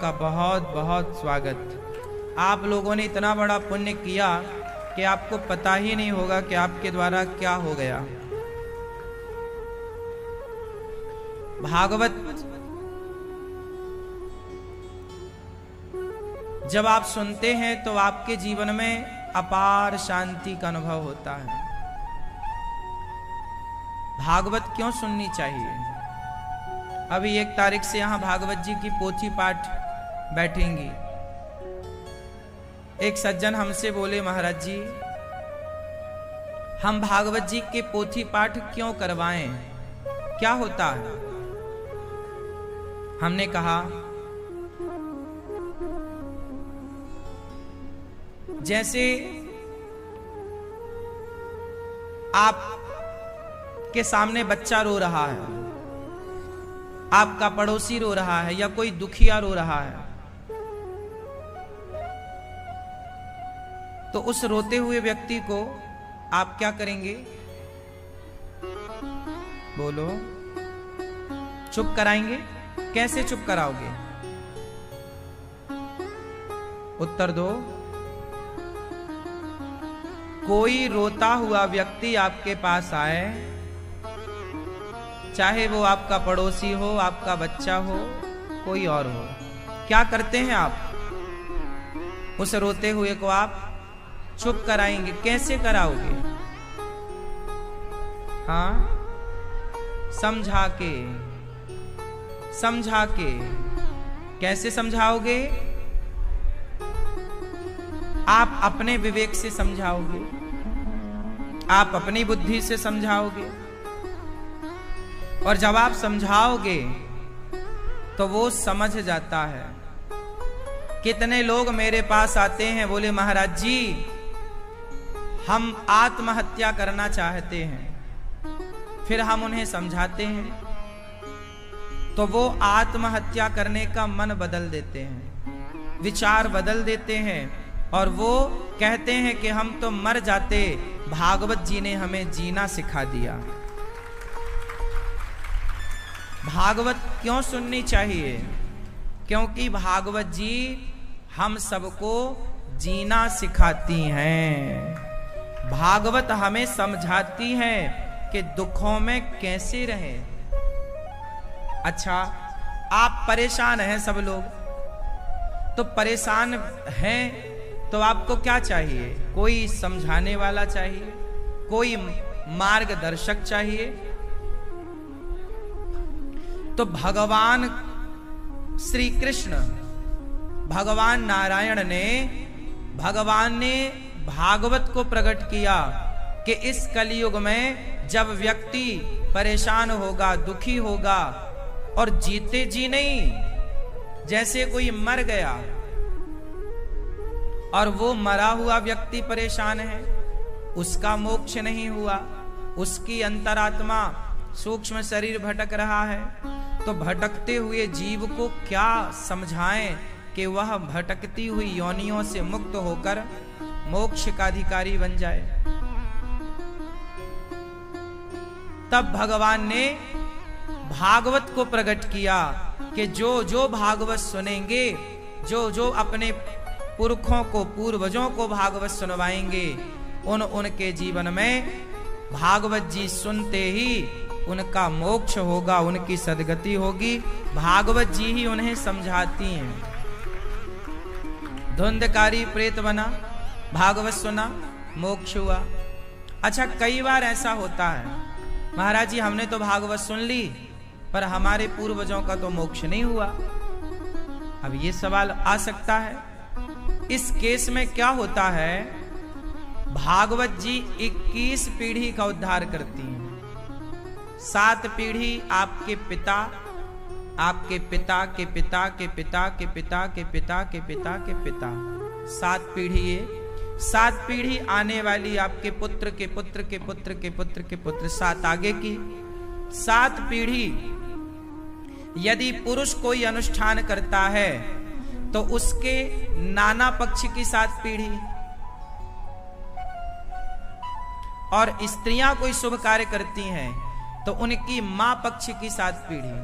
आपका बहुत बहुत स्वागत। आप लोगों ने इतना बड़ा पुण्य किया कि आपको पता ही नहीं होगा कि आपके द्वारा क्या हो गया। भागवत जब आप सुनते हैं तो आपके जीवन में अपार शांति का अनुभव होता है। भागवत क्यों सुननी चाहिए? अभी 1 तारीख से यहां भागवत जी की पोथी पाठ बैठेंगी। एक सज्जन हमसे बोले, महाराज जी हम भागवत जी के पोथी पाठ क्यों करवाएं, क्या होता है? हमने कहा जैसे आप के सामने बच्चा रो रहा है, आपका पड़ोसी रो रहा है या कोई दुखिया रो रहा है, तो उस रोते हुए व्यक्ति को आप क्या करेंगे? बोलो, चुप कराएंगे? कैसे चुप कराओगे? उत्तर दो। कोई रोता हुआ व्यक्ति आपके पास आए, चाहे वो आपका पड़ोसी हो, आपका बच्चा हो, कोई और हो, क्या करते हैं आप? उस रोते हुए को आप चुप कराएंगे। कैसे कराओगे? हाँ, समझा के। समझा के। कैसे समझाओगे? आप अपने विवेक से समझाओगे, आप अपनी बुद्धि से समझाओगे। और जब आप समझाओगे तो वो समझ जाता है। कितने लोग मेरे पास आते हैं, बोले महाराज जी हम आत्महत्या करना चाहते हैं। फिर हम उन्हें समझाते हैं तो वो आत्महत्या करने का मन बदल देते हैं, विचार बदल देते हैं और वो कहते हैं कि हम तो मर जाते, भागवत जी ने हमें जीना सिखा दिया। भागवत क्यों सुननी चाहिए? क्योंकि भागवत जी हम सबको जीना सिखाती हैं। भागवत हमें समझाती हैं कि दुखों में कैसे रहें। अच्छा, आप परेशान हैं, सब लोग तो परेशान हैं, तो आपको क्या चाहिए? कोई समझाने वाला चाहिए, कोई मार्गदर्शक चाहिए। तो भगवान श्री कृष्ण, भगवान नारायण ने, भगवान ने भागवत को प्रकट किया कि इस कलयुग में जब व्यक्ति परेशान होगा, दुखी होगा और जीते जी नहीं, जैसे कोई मर गया और वो मरा हुआ व्यक्ति परेशान है, उसका मोक्ष नहीं हुआ, उसकी अंतरात्मा सूक्ष्म शरीर भटक रहा है, तो भटकते हुए जीव को क्या समझाएं कि वह भटकती हुई योनियों से मुक्त होकर मोक्ष का अधिकारी बन जाए। तब भगवान ने भागवत को प्रकट किया कि जो जो भागवत सुनेंगे, जो जो अपने पुरखों को, पूर्वजों को भागवत सुनवाएंगे, उनके जीवन में भागवत जी सुनते ही उनका मोक्ष होगा, उनकी सद्गति होगी। भागवत जी ही उन्हें समझाती हैं। धुंधकारी प्रेत बना, भागवत सुना, मोक्ष हुआ। अच्छा, कई बार ऐसा होता है, महाराज जी हमने तो भागवत सुन ली पर हमारे पूर्वजों का तो मोक्ष नहीं हुआ। अब ये सवाल आ सकता है। इस केस में क्या होता है, भागवत जी 21 पीढ़ी का उद्धार करती हैं। 7 पीढ़ी आपके पिता, आपके पिता के पिता के पिता के पिता के पिता के पिता के पिता, 7 पीढ़ी ये, 7 पीढ़ी आने वाली आपके पुत्र के पुत्र के पुत्र के पुत्र के पुत्र, 7 आगे की 7 पीढ़ी। यदि पुरुष कोई अनुष्ठान करता है तो उसके नाना पक्ष की 7 पीढ़ी, और स्त्रियां कोई शुभ कार्य करती हैं तो उनकी मां पक्ष की 7 पीढ़ी।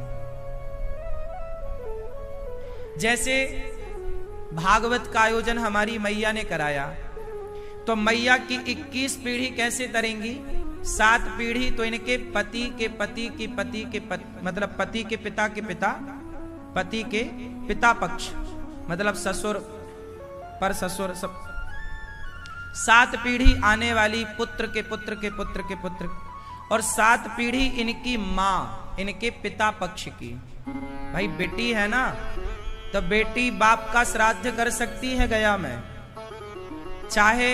जैसे भागवत का आयोजन हमारी मैया ने कराया, तो मैया की 21 पीढ़ी कैसे तरेंगी? 7 पीढ़ी तो इनके पति के पति की पति के मतलब पति के पिता के पिता, पति के पिता पक्ष मतलब ससुर पर ससुर सब, 7 पीढ़ी आने वाली पुत्र के पुत्र के पुत्र के पुत्र, और 7 पीढ़ी इनकी माँ, इनके पिता पक्ष की। भाई बेटी है ना, तो बेटी बाप का श्राद्ध कर सकती है गया में, चाहे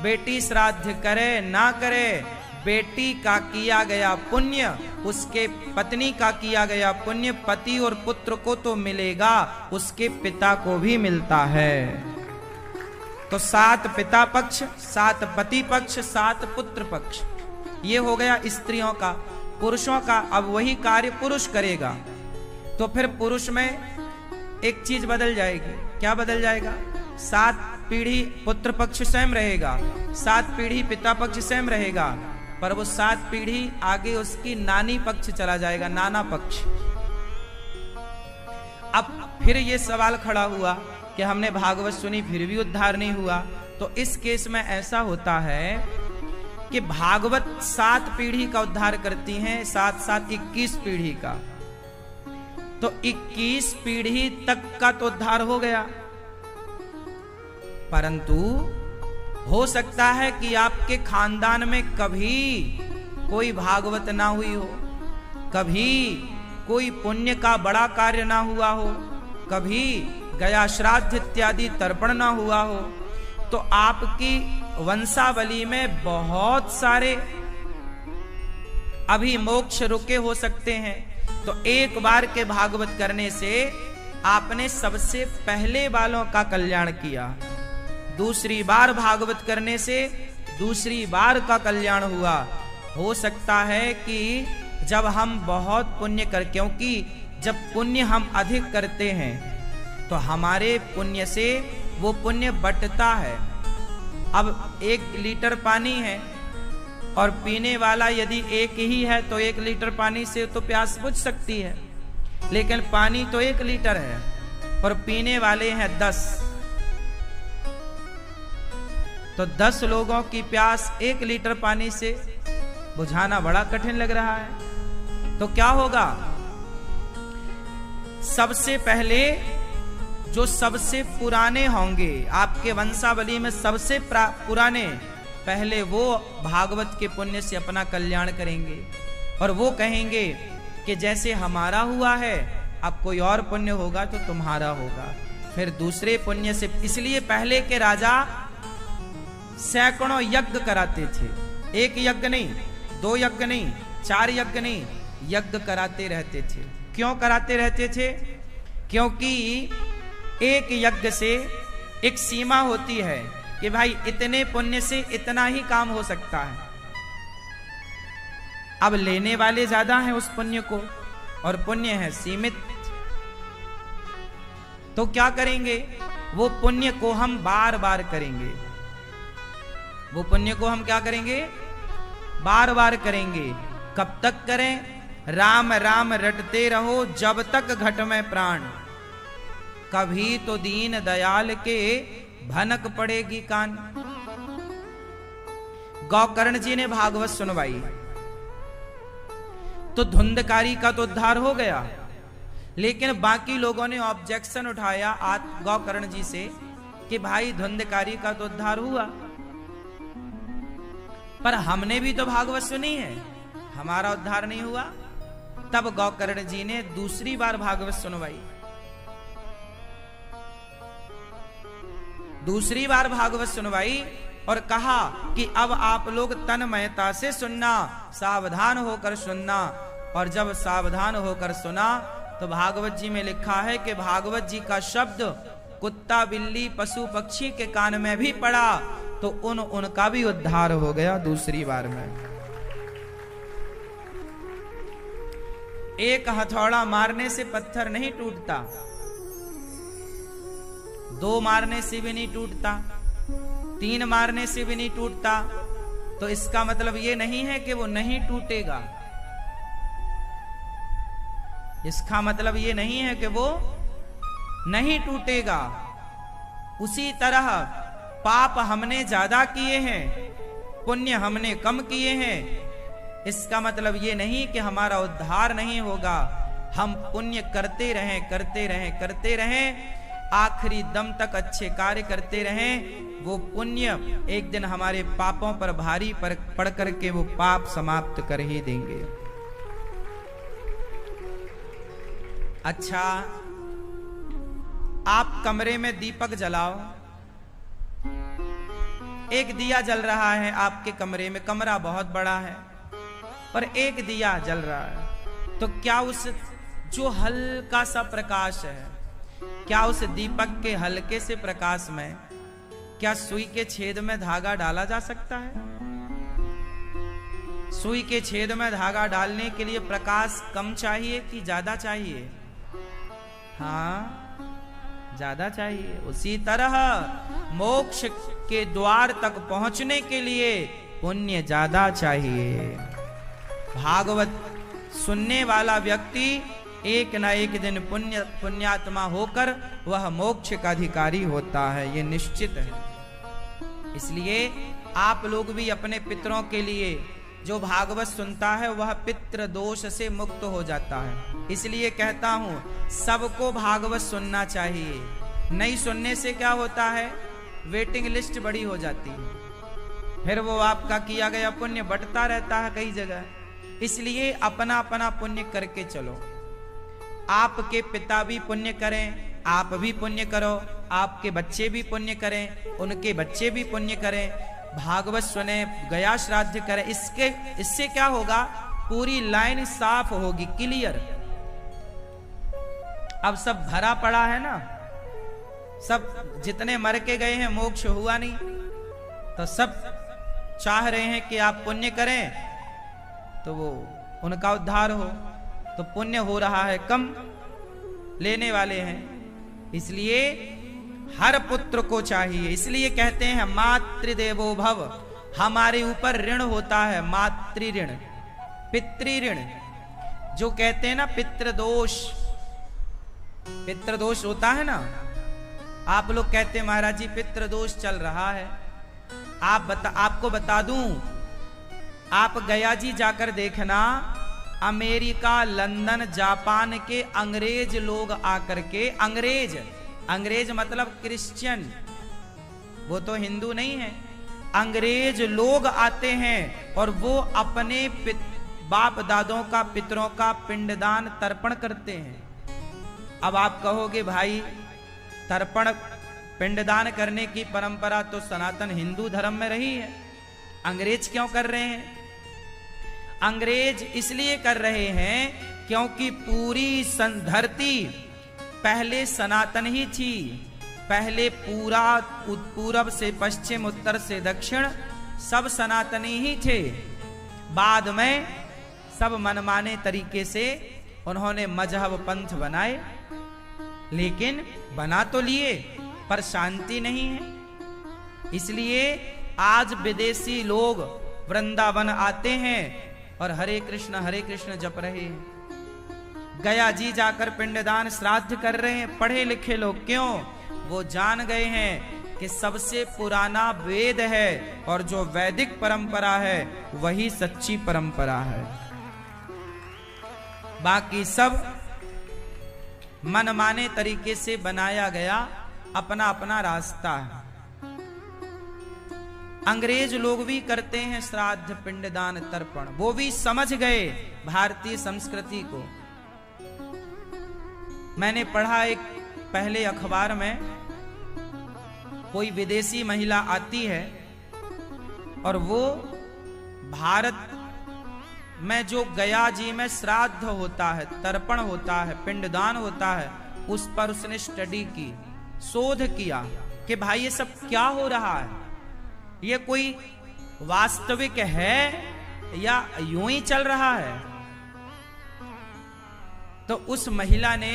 बेटी श्राद्ध करे ना करे, बेटी का किया गया पुण्य, उसके पत्नी का किया गया पुण्य पति और पुत्र को तो मिलेगा, उसके पिता को भी मिलता है। तो 7 पिता पक्ष, 7 पति पक्ष, 7 पुत्र पक्ष, ये हो गया स्त्रियों का। पुरुषों का अब वही कार्य पुरुष करेगा, तो फिर पुरुष में एक चीज बदल जाएगी। क्या बदल जाएगा? 7 पीढ़ी पुत्र पक्ष सेम रहेगा, 7 पीढ़ी पिता पक्ष सेम रहेगा, पर वो 7 पीढ़ी आगे उसकी नानी पक्ष चला जाएगा, नाना पक्ष। अब फिर ये सवाल खड़ा हुआ कि हमने भागवत सुनी फिर भी उद्धार नहीं हुआ। तो इस केस में ऐसा होता है कि भागवत 7 पीढ़ी का उद्धार करती हैं, 7 21 पीढ़ी का। तो 21 पीढ़ी तक का तो उद्धार हो गया, परंतु हो सकता है कि आपके खानदान में कभी कोई भागवत ना हुई हो, कभी कोई पुण्य का बड़ा कार्य ना हुआ हो, कभी गया श्राद्ध इत्यादि तर्पण ना हुआ हो, तो आपकी वंशावली में बहुत सारे अभी मोक्ष रुके हो सकते हैं। तो एक बार के भागवत करने से आपने सबसे पहले वालों का कल्याण किया, दूसरी बार भागवत करने से दूसरी बार का कल्याण हुआ। हो सकता है कि जब हम बहुत पुण्य कर, क्योंकि जब पुण्य हम अधिक करते हैं तो हमारे पुण्य से वो पुण्य बंटता है। अब 1 लीटर पानी है और पीने वाला यदि एक ही है तो 1 लीटर पानी से तो प्यास बुझ सकती है, लेकिन पानी तो 1 लीटर है और पीने वाले हैं 10, तो 10 लोगों की प्यास 1 लीटर पानी से बुझाना बड़ा कठिन लग रहा है। तो क्या होगा? सबसे पहले जो सबसे पुराने होंगे आपके वंशावली में, सबसे पुराने, पहले वो भागवत के पुण्य से अपना कल्याण करेंगे और वो कहेंगे कि जैसे हमारा हुआ है अब कोई और पुण्य होगा तो तुम्हारा होगा। फिर दूसरे पुण्य से, इसलिए पहले के राजा सैकड़ों यज्ञ कराते थे, 1 यज्ञ नहीं, 2 यज्ञ नहीं, 4 यज्ञ नहीं, यज्ञ कराते रहते थे। क्यों कराते रहते थे? क्योंकि एक यज्ञ से एक सीमा होती है कि भाई इतने पुण्य से इतना ही काम हो सकता है। अब लेने वाले ज्यादा हैं उस पुण्य को और पुण्य है सीमित, तो क्या करेंगे? वो पुण्य को हम बार बार करेंगे, वो पुण्य को हम क्या करेंगे? बार बार करेंगे। कब तक करें? राम राम रटते रहो जब तक घट में प्राण, कभी तो दीन दयाल के भनक पड़ेगी कान। गौकर्ण जी ने भागवत सुनवाई तो धुंधकारी का तो उद्धार हो गया, लेकिन बाकी लोगों ने ऑब्जेक्शन उठाया गौकर्ण जी से कि भाई धुंधकारी का तो उद्धार हुआ, पर हमने भी तो भागवत सुनी है, हमारा उद्धार नहीं हुआ। तब गौकर्ण जी ने दूसरी बार भागवत सुनवाई, दूसरी बार भागवत सुनवाई और कहा कि अब आप लोग तन्मयता से सुनना, सावधान होकर सुनना। और जब सावधान होकर सुना तो भागवत जी में लिखा है कि भागवत जी का शब्द कुत्ता बिल्ली पशु पक्षी के कान में भी पड़ा तो उनका भी उद्धार हो गया दूसरी बार में। एक हथौड़ा मारने से पत्थर नहीं टूटता, 2 मारने से भी नहीं टूटता, 3 मारने से भी नहीं टूटता, तो इसका मतलब ये नहीं है कि वो नहीं टूटेगा, इसका मतलब ये नहीं है कि वो नहीं टूटेगा। उसी तरह पाप हमने ज्यादा किए हैं, पुण्य हमने कम किए हैं, इसका मतलब ये नहीं कि हमारा उद्धार नहीं होगा। हम पुण्य करते रहें, करते रहें, करते रहें, आखिरी दम तक अच्छे कार्य करते रहें, वो पुण्य एक दिन हमारे पापों पर भारी पड़ करके वो पाप समाप्त कर ही देंगे। अच्छा, आप कमरे में दीपक जलाओ, एक दिया जल रहा है आपके कमरे में, कमरा बहुत बड़ा है और एक दिया जल रहा है, तो क्या उस जो हल्का सा प्रकाश है, क्या उस दीपक के हल्के से प्रकाश में क्या सुई के छेद में धागा डाला जा सकता है? सुई के छेद में धागा डालने के लिए प्रकाश कम चाहिए कि ज्यादा चाहिए? हाँ, ज्यादा चाहिए। उसी तरह मोक्ष के द्वार तक पहुंचने के लिए पुण्य ज्यादा चाहिए। भागवत सुनने वाला व्यक्ति एक ना एक दिन पुण्यात्मा होकर वह मोक्ष का अधिकारी होता है, ये निश्चित है। इसलिए आप लोग भी अपने पितरों के लिए, जो भागवत सुनता है वह पितृ दोष से मुक्त हो जाता है। इसलिए कहता हूं सबको भागवत सुनना चाहिए। नहीं सुनने से क्या होता है, वेटिंग लिस्ट बड़ी हो जाती है, फिर वो आपका किया गया पुण्य बंटता रहता है कई जगह। इसलिए अपना अपना पुण्य करके चलो। आपके पिता भी पुण्य करें, आप भी पुण्य करो, आपके बच्चे भी पुण्य करें, उनके बच्चे भी पुण्य करें, भागवत सुने, गया श्राद्ध करें। इससे क्या होगा, पूरी लाइन साफ होगी, क्लियर। अब सब भरा पड़ा है ना, सब जितने मर के गए हैं मोक्ष हुआ नहीं, तो सब चाह रहे हैं कि आप पुण्य करें तो वो उनका उद्धार हो, तो पुण्य हो रहा है कम, लेने वाले हैं। इसलिए हर पुत्र को चाहिए। इसलिए कहते हैं मातृदेवो भव, हमारे ऊपर ऋण होता है, मातृ ऋण, पितृ ऋण, जो कहते हैं ना पितृदोष, पितृदोष होता है ना। आप लोग कहते हैं महाराज जी पितृदोष चल रहा है। आपको बता दूं, आप गया जी जाकर देखना, अमेरिका, लंदन, जापान के अंग्रेज लोग आकर के, अंग्रेज मतलब क्रिश्चियन, वो तो हिंदू नहीं है, अंग्रेज लोग आते हैं और वो अपने बाप दादों का, पितरों का पिंडदान तर्पण करते हैं। अब आप कहोगे भाई तर्पण पिंडदान करने की परंपरा तो सनातन हिंदू धर्म में रही है, अंग्रेज क्यों कर रहे हैं? अंग्रेज इसलिए कर रहे हैं क्योंकि पूरी धरती पहले सनातन ही थी। पहले पूरा पूरब से पश्चिम, उत्तर से दक्षिण सब सनातनी ही थे। बाद में सब मनमाने तरीके से उन्होंने मजहब पंथ बनाए, लेकिन बना तो लिए पर शांति नहीं है। इसलिए आज विदेशी लोग वृंदावन आते हैं और हरे कृष्ण जप रहे हैं, गया जी जाकर पिंडदान श्राद्ध कर रहे हैं। पढ़े लिखे लोग, क्यों? वो जान गए हैं कि सबसे पुराना वेद है और जो वैदिक परंपरा है वही सच्ची परंपरा है, बाकी सब मनमाने तरीके से बनाया गया अपना अपना रास्ता है। अंग्रेज लोग भी करते हैं श्राद्ध, पिंडदान, तर्पण, वो भी समझ गए भारतीय संस्कृति को। मैंने पढ़ा एक पहले अखबार में, कोई विदेशी महिला आती है और वो भारत में जो गया जी में श्राद्ध होता है, तर्पण होता है, पिंडदान होता है, उस पर उसने स्टडी की, शोध किया कि भाई ये सब क्या हो रहा है, ये कोई वास्तविक है या यूं ही चल रहा है। तो उस महिला ने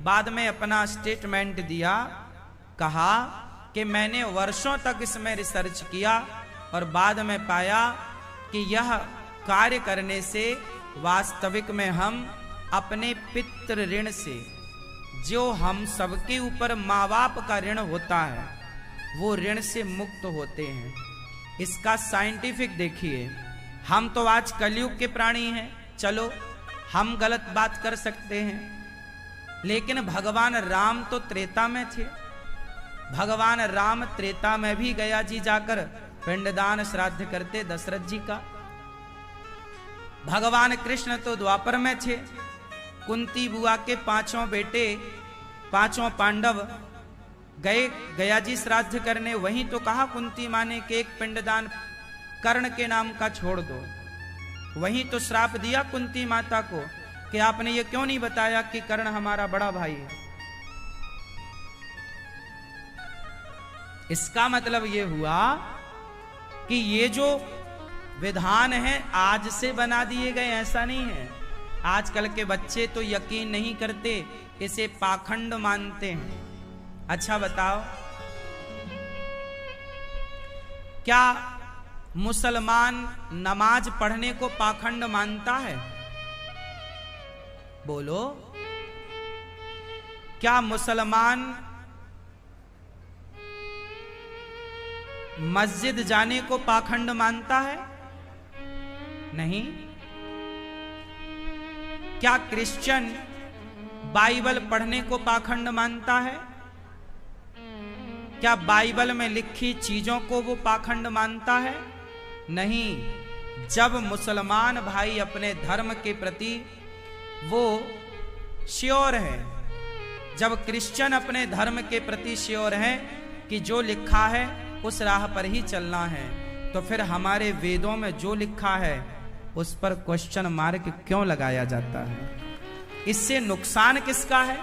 बाद में अपना स्टेटमेंट दिया, कहा कि मैंने वर्षों तक इसमें रिसर्च किया और बाद में पाया कि यह कार्य करने से वास्तविक में हम अपने पितृ ऋण से, जो हम सबके ऊपर माँ बाप का ऋण होता है वो ऋण से मुक्त होते हैं। इसका साइंटिफिक देखिए, हम तो आज कलयुग के प्राणी हैं, चलो हम गलत बात कर सकते हैं, लेकिन भगवान राम तो त्रेता में थे। भगवान राम त्रेता में भी गया जी जाकर पिंडदान श्राद्ध करते दशरथ जी का। भगवान कृष्ण तो द्वापर में थे। कुंती बुआ के पांचों बेटे, पांचों पांडव गए गया जी श्राद्ध करने। वहीं तो कहा कुंती माँ ने कि एक पिंडदान कर्ण के नाम का छोड़ दो। वहीं तो श्राप दिया कुंती माता को कि आपने ये क्यों नहीं बताया कि कर्ण हमारा बड़ा भाई है। इसका मतलब ये हुआ कि ये जो विधान है आज से बना दिए गए, ऐसा नहीं है। आजकल के बच्चे तो यकीन नहीं करते, इसे पाखंड मानते हैं। अच्छा बताओ, क्या मुसलमान नमाज पढ़ने को पाखंड मानता है? बोलो, क्या मुसलमान मस्जिद जाने को पाखंड मानता है? नहीं। क्या क्रिश्चियन बाइबल पढ़ने को पाखंड मानता है? क्या बाइबल में लिखी चीजों को वो पाखंड मानता है? नहीं। जब मुसलमान भाई अपने धर्म के प्रति वो श्योर है, जब क्रिश्चियन अपने धर्म के प्रति श्योर है कि जो लिखा है उस राह पर ही चलना है, तो फिर हमारे वेदों में जो लिखा है उस पर क्वेश्चन मार्क क्यों लगाया जाता है? इससे नुकसान किसका है?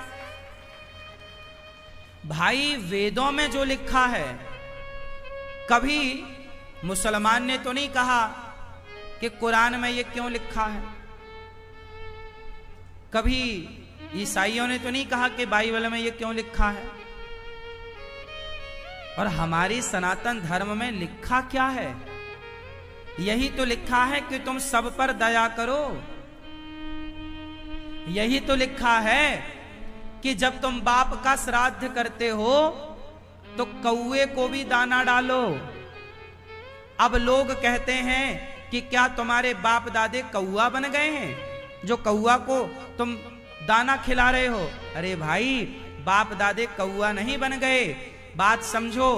भाई वेदों में जो लिखा है, कभी मुसलमान ने तो नहीं कहा कि कुरान में ये क्यों लिखा है। कभी ईसाइयों ने तो नहीं कहा कि बाइबल में ये क्यों लिखा है। और हमारी सनातन धर्म में लिखा क्या है? यही तो लिखा है कि तुम सब पर दया करो। यही तो लिखा है कि जब तुम बाप का श्राद्ध करते हो तो कौए को भी दाना डालो। अब लोग कहते हैं कि क्या तुम्हारे बाप दादे कौआ बन गए हैं जो कौआ को तुम दाना खिला रहे हो? अरे भाई, बाप दादे कौआ नहीं बन गए। बात समझो,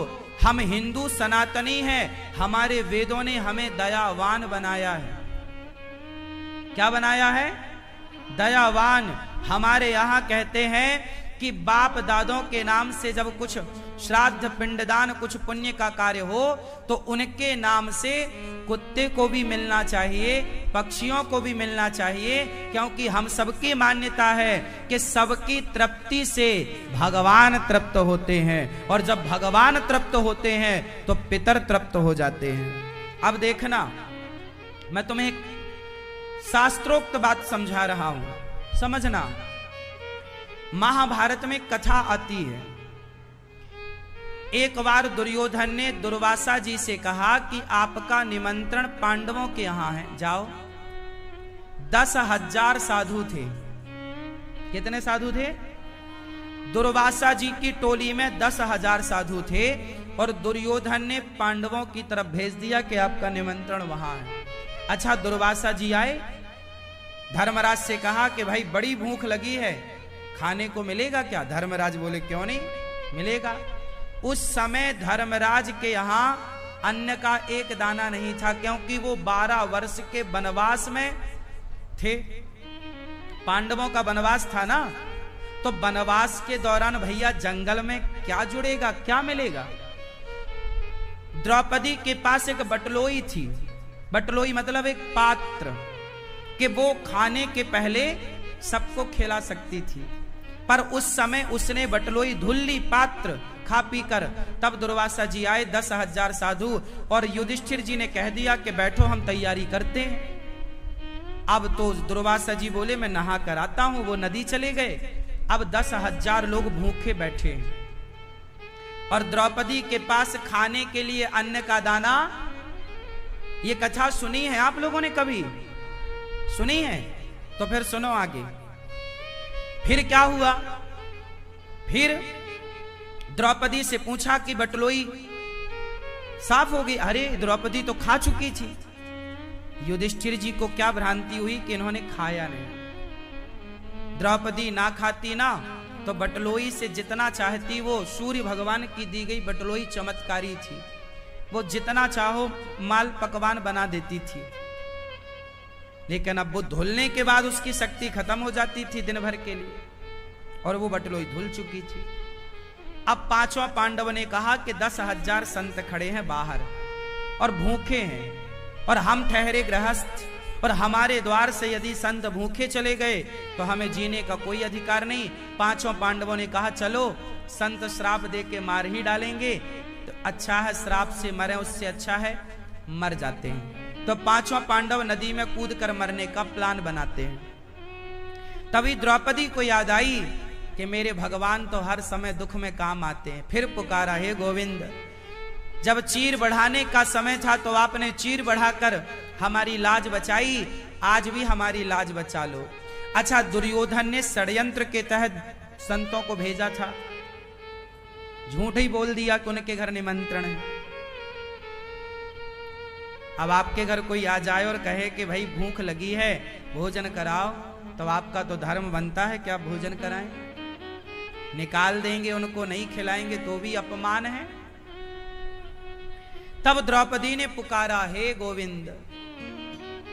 हम हिंदू सनातनी हैं, हमारे वेदों ने हमें दयावान बनाया है। क्या बनाया है? दयावान। हमारे यहां कहते हैं कि बाप दादों के नाम से जब कुछ श्राद्ध पिंडदान कुछ पुण्य का कार्य हो तो उनके नाम से कुत्ते को भी मिलना चाहिए, पक्षियों को भी मिलना चाहिए, क्योंकि हम सबकी मान्यता है कि सबकी तृप्ति से भगवान तृप्त होते हैं, और जब भगवान तृप्त होते हैं तो पितर तृप्त हो जाते हैं। अब देखना, मैं तुम्हें एक शास्त्रोक्त बात समझा रहा हूं, समझना। महाभारत में कथा आती है, एक बार दुर्योधन ने दुर्वासा जी से कहा कि आपका निमंत्रण पांडवों के यहां है, जाओ। 10,000 साधु थे। कितने साधु थे? दुर्वासा जी की टोली में 10,000 साधु थे, और दुर्योधन ने पांडवों की तरफ भेज दिया कि आपका निमंत्रण वहां है। अच्छा, दुर्वासा जी आए, धर्मराज से कहा कि भाई बड़ी भूख लगी है, खाने को मिलेगा क्या? धर्मराज बोले क्यों नहीं मिलेगा। उस समय धर्मराज के यहां अन्न का एक दाना नहीं था, क्योंकि वो 12 वर्ष के वनवास में थे। पांडवों का वनवास था ना, तो वनवास के दौरान भैया जंगल में क्या जुड़ेगा, क्या मिलेगा? द्रौपदी के पास एक बटलोई थी। बटलोई मतलब एक पात्र, कि वो खाने के पहले सबको खिला सकती थी, पर उस समय उसने बटलोई धुल ली, पात्र खा पी कर। तब दुर्वासा जी आए, 10,000 साधु, और युधिष्ठिर जी ने कह दिया कि बैठो हम तैयारी करते हैं। अब तो दुर्वासा जी बोले मैं नहा कर आता हूं, वो नदी चले गए। अब 10,000 लोग भूखे बैठे हैं, और द्रौपदी के पास खाने के लिए अन्न का दाना। ये कथा सुनी है आप लोगों ने? कभी सुनी है? तो फिर सुनो आगे। फिर क्या हुआ? फिर द्रौपदी से पूछा कि बटलोई साफ हो गई। अरे द्रौपदी तो खा चुकी थी। युधिष्ठिर जी को क्या भ्रांति हुई कि इन्होंने खाया नहीं। द्रौपदी ना खाती ना तो बटलोई से जितना चाहती, वो सूर्य भगवान की दी गई बटलोई चमत्कारी थी, वो जितना चाहो माल पकवान बना देती थी। लेकिन अब वो धुलने के बाद उसकी शक्ति खत्म हो जाती थी दिन भर के लिए, और वो बटलोई धुल चुकी थी। अब पांचों पांडव ने कहा कि 10,000 संत खड़े हैं बाहर और भूखे हैं, और हम ठहरे गृहस्थ, और हमारे द्वार से यदि संत भूखे चले गए तो हमें जीने का कोई अधिकार नहीं। पांचों पांडवों ने कहा चलो संत श्राप दे के मार ही डालेंगे, तो अच्छा है श्राप से मरे, उससे अच्छा है मर जाते हैं। तो पांचों पांडव नदी में कूद कर मरने का प्लान बनाते हैं। तभी द्रौपदी को याद आई कि मेरे भगवान तो हर समय दुख में काम आते हैं। फिर पुकारा, हे गोविंद, जब चीर बढ़ाने का समय था तो आपने चीर बढ़ाकर हमारी लाज बचाई, आज भी हमारी लाज बचा लो। अच्छा, दुर्योधन ने षड्यंत्र के तहत संतों को भेजा था, झूठ ही बोल दिया कि उनके घर निमंत्रण है। अब आपके घर कोई आ जाए और कहे कि भाई भूख लगी है भोजन कराओ, तो आपका तो धर्म बनता है कि आप भोजन कराएं। निकाल देंगे उनको, नहीं खिलाएंगे तो भी अपमान है। तब द्रौपदी ने पुकारा, हे गोविंद।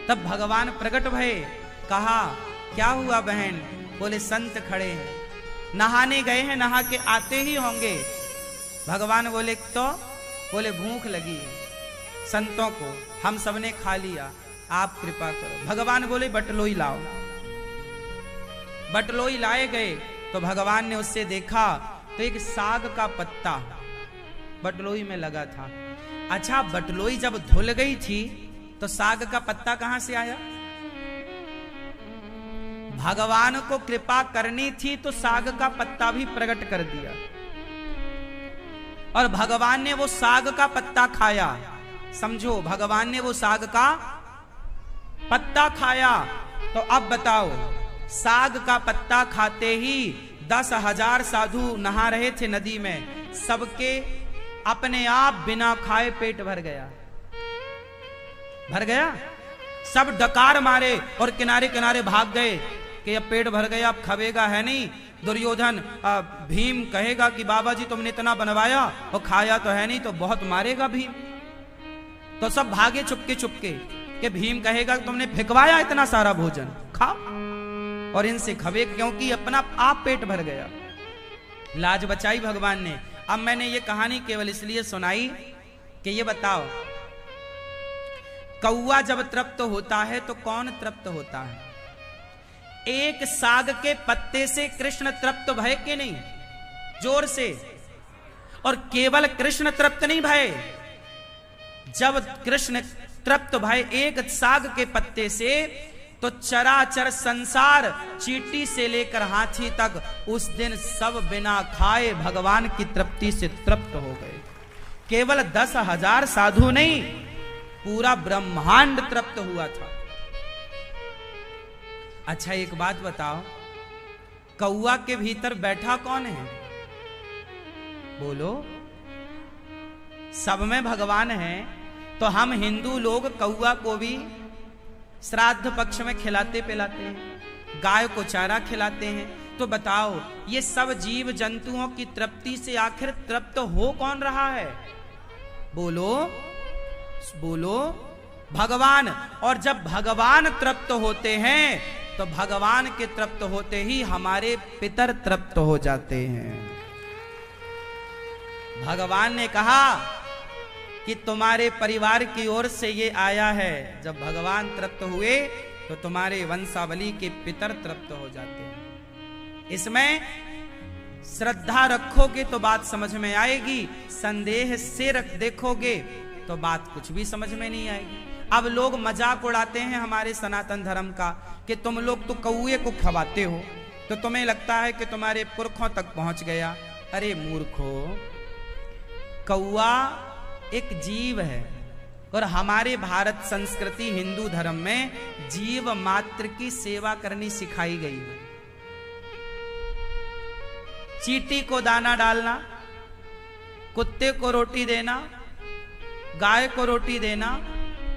तब भगवान प्रकट भये, कहा क्या हुआ बहन? बोले संत खड़े हैं, नहाने गए हैं, नहा के आते ही होंगे। भगवान बोले तो? बोले भूख लगी है संतों को, हम सबने खा लिया, आप कृपा करो। भगवान बोले बटलोई लाओ। बटलोई लाए गए तो भगवान ने उससे देखा तो एक साग का पत्ता बटलोई में लगा था। अच्छा, बटलोई जब धुल गई थी तो साग का पत्ता कहां से आया? भगवान को कृपा करनी थी तो साग का पत्ता भी प्रकट कर दिया, और भगवान ने वो साग का पत्ता खाया। समझो, भगवान ने वो साग का पत्ता खाया। तो अब बताओ, साग का पत्ता खाते ही 10,000 साधु नहा रहे थे नदी में, सबके अपने आप बिना खाए पेट भर गया। भर गया, सब डकार मारे और किनारे किनारे भाग गए कि अब पेट भर गया, अब खबेगा है नहीं। दुर्योधन भीम कहेगा कि बाबा जी तुमने इतना बनवाया और खाया तो है नहीं, तो बहुत मारेगा भीम। तो सब भागे चुपके चुपके कि भीम कहेगा तुमने फेंकवाया इतना सारा भोजन, खाओ और इनसे खबे, क्योंकि अपना आप पेट भर गया। लाज बचाई भगवान ने। अब मैंने ये कहानी केवल इसलिए सुनाई कि ये बताओ, कौआ जब तृप्त होता है तो कौन तृप्त होता है? एक साग के पत्ते से कृष्ण तृप्त भय के नहीं? जोर से। और केवल कृष्ण तृप्त नहीं भय, जब कृष्ण तृप्त भय एक साग के पत्ते से, तो चराचर संसार चींटी से लेकर हाथी तक उस दिन सब बिना खाए भगवान की तृप्ति से तृप्त हो गए। केवल 10,000 साधु नहीं, पूरा ब्रह्मांड तृप्त हुआ था। अच्छा, एक बात बताओ, कौआ के भीतर बैठा कौन है? बोलो। सब में भगवान है। तो हम हिंदू लोग कौआ को भी श्राद्ध पक्ष में खिलाते पिलाते हैं, गाय को चारा खिलाते हैं। तो बताओ, ये सब जीव जंतुओं की तृप्ति से आखिर तृप्त हो कौन रहा है? बोलो बोलो, भगवान। और जब भगवान तृप्त होते हैं तो भगवान के तृप्त होते ही हमारे पितर तृप्त हो जाते हैं। भगवान ने कहा कि तुम्हारे परिवार की ओर से ये आया है। जब भगवान तृप्त हुए तो तुम्हारे वंशावली के पितर तृप्त हो जाते हैं। इसमें श्रद्धा रखोगे तो बात समझ में आएगी, संदेह से देखोगे तो बात कुछ भी समझ में नहीं आएगी। अब लोग मजाक उड़ाते हैं हमारे सनातन धर्म का कि तुम लोग तो कौए को खवाते हो तो तुम्हें लगता है कि तुम्हारे पुरखों तक पहुंच गया। अरे मूर्खो, कौआ एक जीव है, और हमारे भारत संस्कृति हिंदू धर्म में जीव मात्र की सेवा करनी सिखाई गई है। चींटी को दाना डालना, कुत्ते को रोटी देना, गाय को रोटी देना,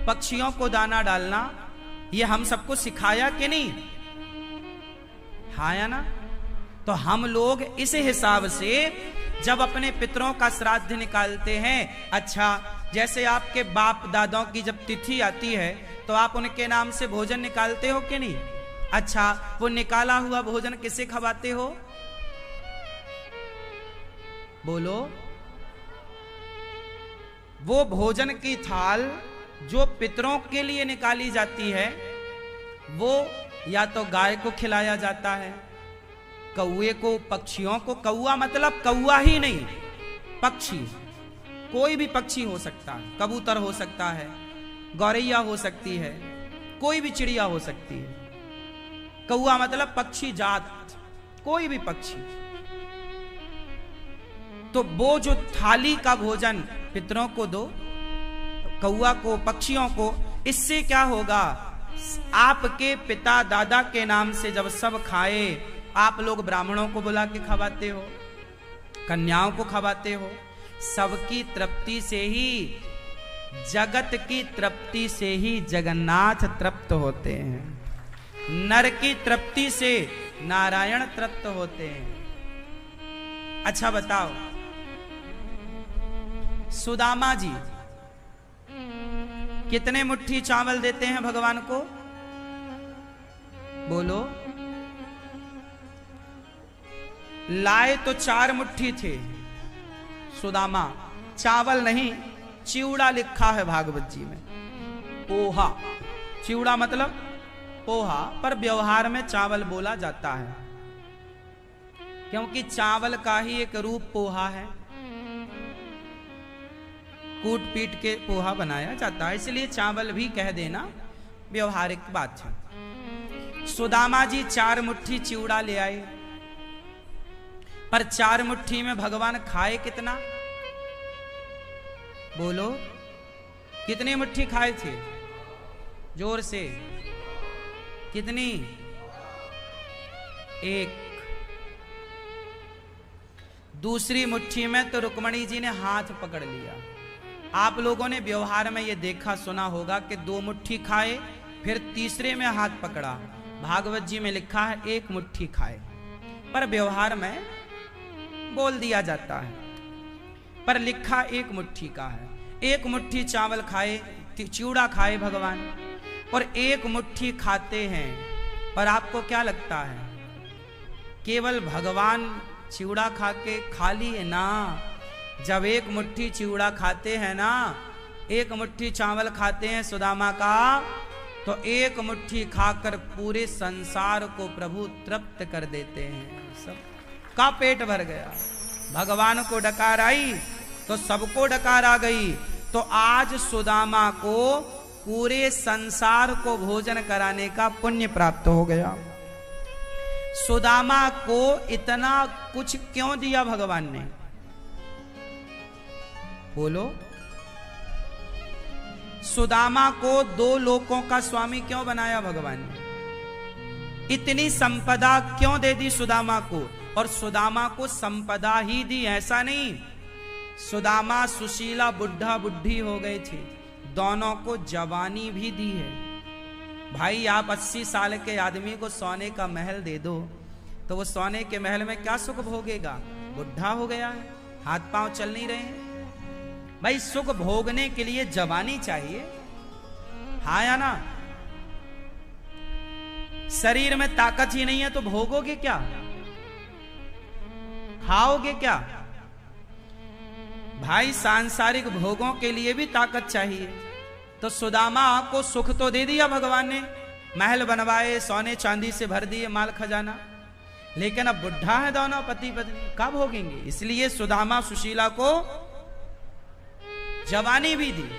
पक्षियों को दाना डालना, ये हम सबको सिखाया कि नहीं? हाँ या ना? तो हम लोग इस हिसाब से जब अपने पितरों का श्राद्ध निकालते हैं, अच्छा जैसे आपके बाप दादाओं की जब तिथि आती है तो आप उनके नाम से भोजन निकालते हो कि नहीं? अच्छा, वो निकाला हुआ भोजन किसे खवाते हो? बोलो। वो भोजन की थाल जो पितरों के लिए निकाली जाती है, वो या तो गाय को खिलाया जाता है, कौए को, पक्षियों को। कौआ मतलब कौआ ही नहीं, पक्षी, कोई भी पक्षी हो सकता है, कबूतर हो सकता है, गौरैया हो सकती है, कोई भी चिड़िया हो सकती है। कौआ मतलब पक्षी जात, कोई भी पक्षी। तो वो जो थाली का भोजन पितरों को दो, कौआ को, पक्षियों को, इससे क्या होगा? आपके पिता दादा के नाम से जब सब खाए, आप लोग ब्राह्मणों को बुला के खवाते हो, कन्याओं को खवाते हो, सबकी तृप्ति से ही, जगत की तृप्ति से ही जगन्नाथ तृप्त होते हैं, नर की तृप्ति से नारायण तृप्त होते हैं। अच्छा बताओ, सुदामा जी कितने मुट्ठी चावल देते हैं भगवान को? बोलो। लाए तो 4 मुट्ठी थे सुदामा, चावल नहीं, चिवड़ा लिखा है भागवत जी में, पोहा। चिवड़ा मतलब पोहा, पर व्यवहार में चावल बोला जाता है, क्योंकि चावल का ही एक रूप पोहा है, कूट पीट के पोहा बनाया जाता है, इसलिए चावल भी कह देना व्यवहारिक बात है। सुदामा जी 4 मुट्ठी चिवड़ा ले आए, पर 4 मुट्ठी में भगवान खाए कितना? बोलो, कितनी मुट्ठी खाए थे? जोर से, कितनी? 1। दूसरी मुट्ठी में तो रुक्मणी जी ने हाथ पकड़ लिया। आप लोगों ने व्यवहार में ये देखा सुना होगा कि 2 मुट्ठी खाए, फिर तीसरे में हाथ पकड़ा। भागवत जी में लिखा है 1 मुट्ठी खाए, पर व्यवहार में बोल दिया जाता है, पर लिखा 1 मुट्ठी का है। 1 मुट्ठी चावल खाए, चिवड़ा खाए भगवान, और 1 मुट्ठी खाते हैं। पर आपको क्या लगता है, केवल भगवान चिवड़ा खा के खाली है ना? जब 1 मुट्ठी चिवड़ा खाते हैं ना, 1 मुट्ठी चावल खाते हैं सुदामा का, तो 1 मुट्ठी खाकर पूरे संसार को प्रभु तृप्त कर देते हैं। सब का पेट भर गया। भगवान को डकार आई तो सबको डकार आ गई। तो आज सुदामा को पूरे संसार को भोजन कराने का पुण्य प्राप्त हो गया। सुदामा को इतना कुछ क्यों दिया भगवान ने? बोलो। सुदामा को 2 लोकों का स्वामी क्यों बनाया भगवान ने? इतनी संपदा क्यों दे दी सुदामा को? और सुदामा को संपदा ही दी ऐसा नहीं, सुदामा सुशीला बुढ़ा बुढ़ी हो गए थे, दोनों को जवानी भी दी है। भाई आप 80 साल के आदमी को सोने का महल दे दो तो वो सोने के महल में क्या सुख भोगेगा? बुढ़ा हो गया है, हाथ पांव चल नहीं रहे हैं। भाई सुख भोगने के लिए जवानी चाहिए, हाँ या ना? शरीर में ताकत ही नहीं है तो भोगोगे क्या? खाओगे क्या? भाई सांसारिक भोगों के लिए भी ताकत चाहिए। तो सुदामा को सुख तो दे दिया भगवान ने, महल बनवाए, सोने चांदी से भर दिए माल खजाना, लेकिन अब बुढ़ा है दोनों पति पत्नी, कब भोगेंगे? इसलिए सुदामा सुशीला को जवानी भी दी।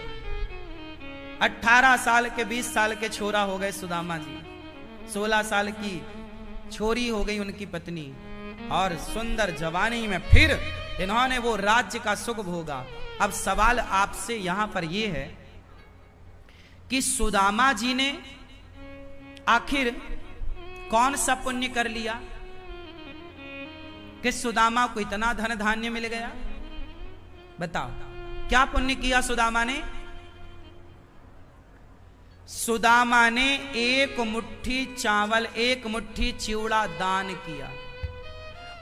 18 साल के 20 साल के छोरा हो गए सुदामा जी, 16 साल की छोरी हो गई उनकी पत्नी, और सुंदर जवानी में फिर इन्होंने वो राज्य का सुख भोगा। अब सवाल आपसे यहां पर यह है कि सुदामा जी ने आखिर कौन सा पुण्य कर लिया? कि सुदामा को इतना धन धान्य मिल गया? बताओ क्या पुण्य किया सुदामा ने? सुदामा ने एक मुट्ठी चावल, एक मुट्ठी चिवड़ा दान किया।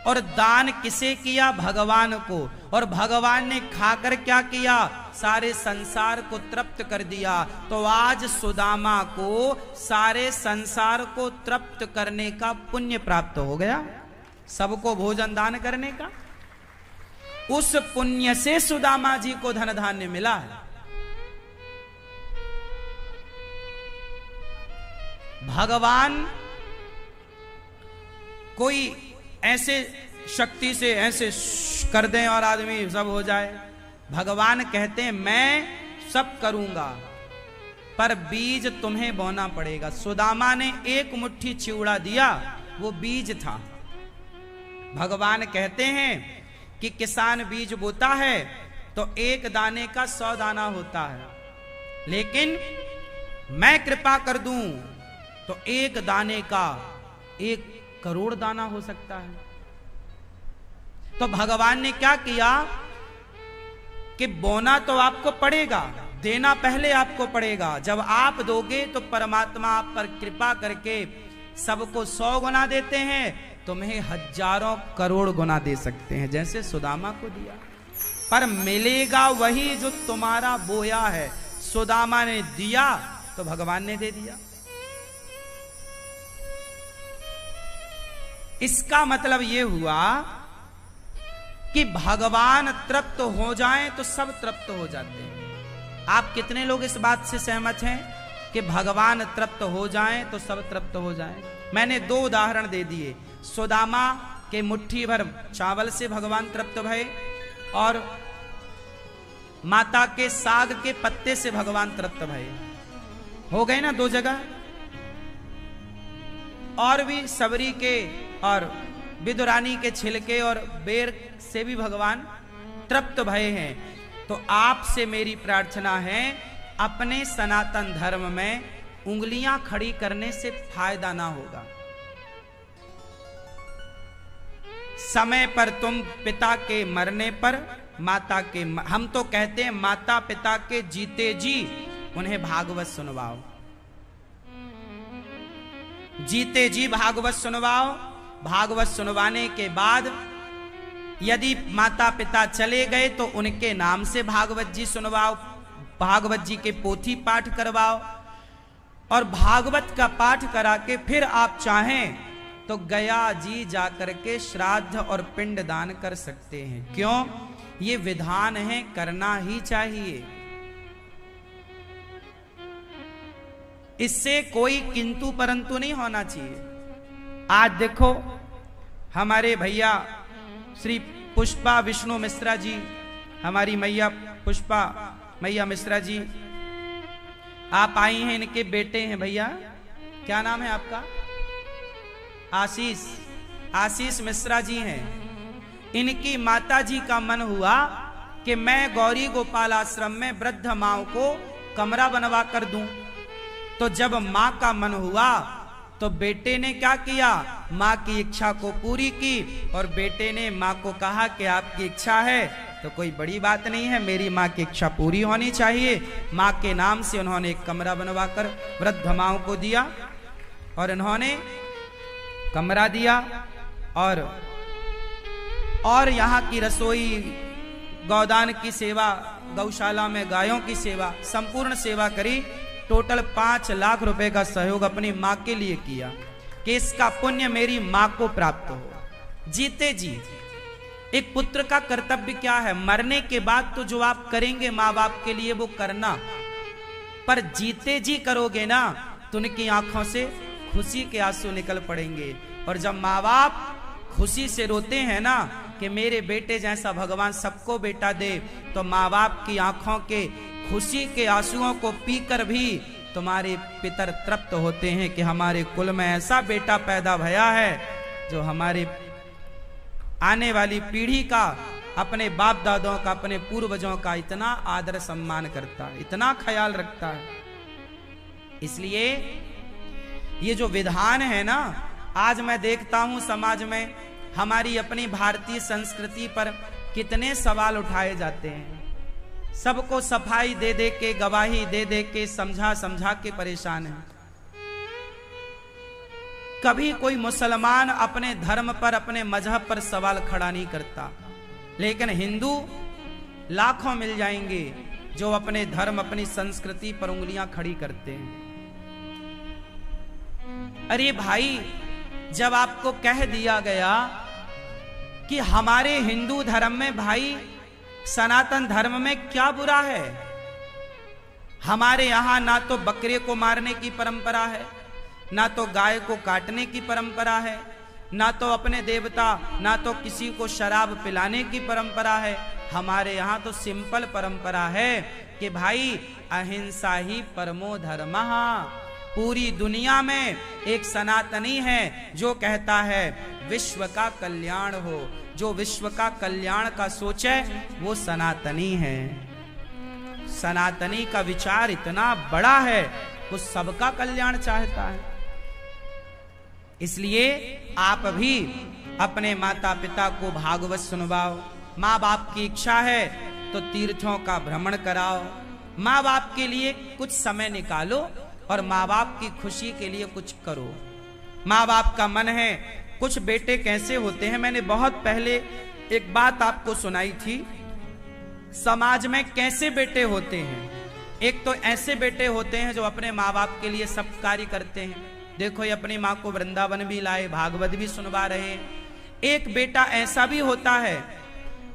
और दान किसे किया? भगवान को। और भगवान ने खाकर क्या किया? सारे संसार को तृप्त कर दिया। तो आज सुदामा को सारे संसार को तृप्त करने का पुण्य प्राप्त हो गया, सबको भोजन दान करने का। उस पुण्य से सुदामा जी को धन धान्य मिला है। भगवान कोई ऐसे शक्ति से ऐसे कर दें और आदमी सब हो जाए। भगवान कहते हैं मैं सब करूंगा, पर बीज तुम्हें बोना पड़ेगा। सुदामा ने एक मुट्ठी चिवड़ा दिया, वो बीज था। भगवान कहते हैं कि किसान बीज बोता है तो एक दाने का 100 दाना होता है, लेकिन मैं कृपा कर दूं तो एक दाने का 1 करोड़ दाना हो सकता है। तो भगवान ने क्या किया कि बोना तो आपको पड़ेगा, देना पहले आपको पड़ेगा। जब आप दोगे तो परमात्मा आप पर कृपा करके सबको 100 गुना देते हैं, तुम्हें हजारों करोड़ गुना दे सकते हैं, जैसे सुदामा को दिया। पर मिलेगा वही जो तुम्हारा बोया है। सुदामा ने दिया तो भगवान ने दे दिया। इसका मतलब यह हुआ कि भगवान तृप्त हो जाएं तो सब तृप्त हो जाते हैं। आप कितने लोग इस बात से सहमत हैं कि भगवान तृप्त हो जाएं तो सब तृप्त हो जाएं? मैंने 2 उदाहरण दे दिए। सुदामा के मुट्ठी भर चावल से भगवान तृप्त भये, और माता के साग के पत्ते से भगवान तृप्त भये। हो गए ना 2 जगह। और भी सबरी के और विदुरानी के छिलके और बेर से भी भगवान तृप्त भये हैं। तो आपसे मेरी प्रार्थना है, अपने सनातन धर्म में उंगलियां खड़ी करने से फायदा ना होगा। समय पर तुम पिता के मरने पर माता के, हम तो कहते हैं माता पिता के जीते जी उन्हें भागवत सुनवाओ, जीते जी भागवत सुनवाओ। भागवत सुनवाने के बाद यदि माता पिता चले गए तो उनके नाम से भागवत जी सुनवाओ, भागवत जी के पोथी पाठ करवाओ, और भागवत का पाठ करा के फिर आप चाहें तो गया जी जाकर के श्राद्ध और पिंड दान कर सकते हैं। क्यों? ये विधान है, करना ही चाहिए। इससे कोई किंतु परंतु नहीं होना चाहिए। आज देखो हमारे भैया श्री पुष्पा विष्णु मिश्रा जी, हमारी मैया पुष्पा मैया मिश्रा जी, आप आई हैं। इनके बेटे हैं भैया, क्या नाम है आपका? आशीष मिश्रा जी हैं। इनकी माता जी का मन हुआ कि मैं गौरी गोपाल आश्रम में वृद्ध मां को कमरा बनवा कर दूं। तो जब मां का मन हुआ तो बेटे ने क्या किया? मां की इच्छा को पूरी की। और बेटे ने मां को कहा कि आपकी इच्छा है तो कोई बड़ी बात नहीं है, मेरी मां की इच्छा पूरी होनी चाहिए। मां के नाम से उन्होंने एक कमरा बनवाकर वृद्ध माओं को दिया, और इन्होंने कमरा दिया, और यहाँ की रसोई, गौदान की सेवा, गौशाला में गायों की सेवा, संपूर्ण सेवा करी। टोटल 5 लाख रुपए का सहयोग अपनी मां के लिए किया कि इसका पुण्य मेरी मां को प्राप्त हो। जीते जी एक पुत्र का कर्तव्य क्या है? मरने के बाद तो जो आप करेंगे मां बाप के लिए वो करना, पर जीते जी करोगे ना तो उनकी आंखों से खुशी के आंसू निकल पड़ेंगे। और जब माँ बाप खुशी से रोते हैं ना कि मेरे बेटे जैसा भगवान सबको बेटा दे, तो माँ बाप की आंखों के खुशी के आंसुओं को पीकर भी तुम्हारे पितर तृप्त होते हैं कि हमारे कुल में ऐसा बेटा पैदा भया है जो हमारे आने वाली पीढ़ी का, अपने बाप दादों का, अपने पूर्वजों का इतना आदर सम्मान करता है, इतना ख्याल रखता है। इसलिए ये जो विधान है ना, आज मैं देखता हूं समाज में हमारी अपनी भारतीय संस्कृति पर कितने सवाल उठाए जाते हैं। सबको सफाई दे दे के, गवाही दे दे के, समझा समझा के परेशान है। कभी कोई मुसलमान अपने धर्म पर, अपने मजहब पर सवाल खड़ा नहीं करता, लेकिन हिंदू लाखों मिल जाएंगे जो अपने धर्म, अपनी संस्कृति पर उंगलियां खड़ी करते हैं। अरे भाई, जब आपको कह दिया गया कि हमारे हिंदू धर्म में, भाई सनातन धर्म में क्या बुरा है? हमारे यहां ना तो बकरे को मारने की परंपरा है, ना तो गाय को काटने की परंपरा है, ना तो अपने देवता, ना तो किसी को शराब पिलाने की परंपरा है। हमारे यहाँ तो सिंपल परंपरा है कि भाई अहिंसा ही परमो धर्मः। पूरी दुनिया में एक सनातनी है जो कहता है विश्व का कल्याण हो। जो विश्व का कल्याण का सोचे वो सनातनी है। सनातनी का विचार इतना बड़ा है, वो सबका कल्याण चाहता है। इसलिए आप भी अपने माता पिता को भागवत सुनवाओ। माँ बाप की इच्छा है तो तीर्थों का भ्रमण कराओ। माँ बाप के लिए कुछ समय निकालो और माँ बाप की खुशी के लिए कुछ करो। माँ बाप का मन है। कुछ बेटे कैसे होते हैं, मैंने बहुत पहले एक बात आपको सुनाई थी। समाज में कैसे बेटे होते हैं। एक तो ऐसे बेटे होते हैं जो अपने माँ बाप के लिए सब कार्य करते हैं। देखो, ये अपनी माँ को वृंदावन भी लाए, भागवत भी सुनवा रहे हैं। एक बेटा ऐसा भी होता है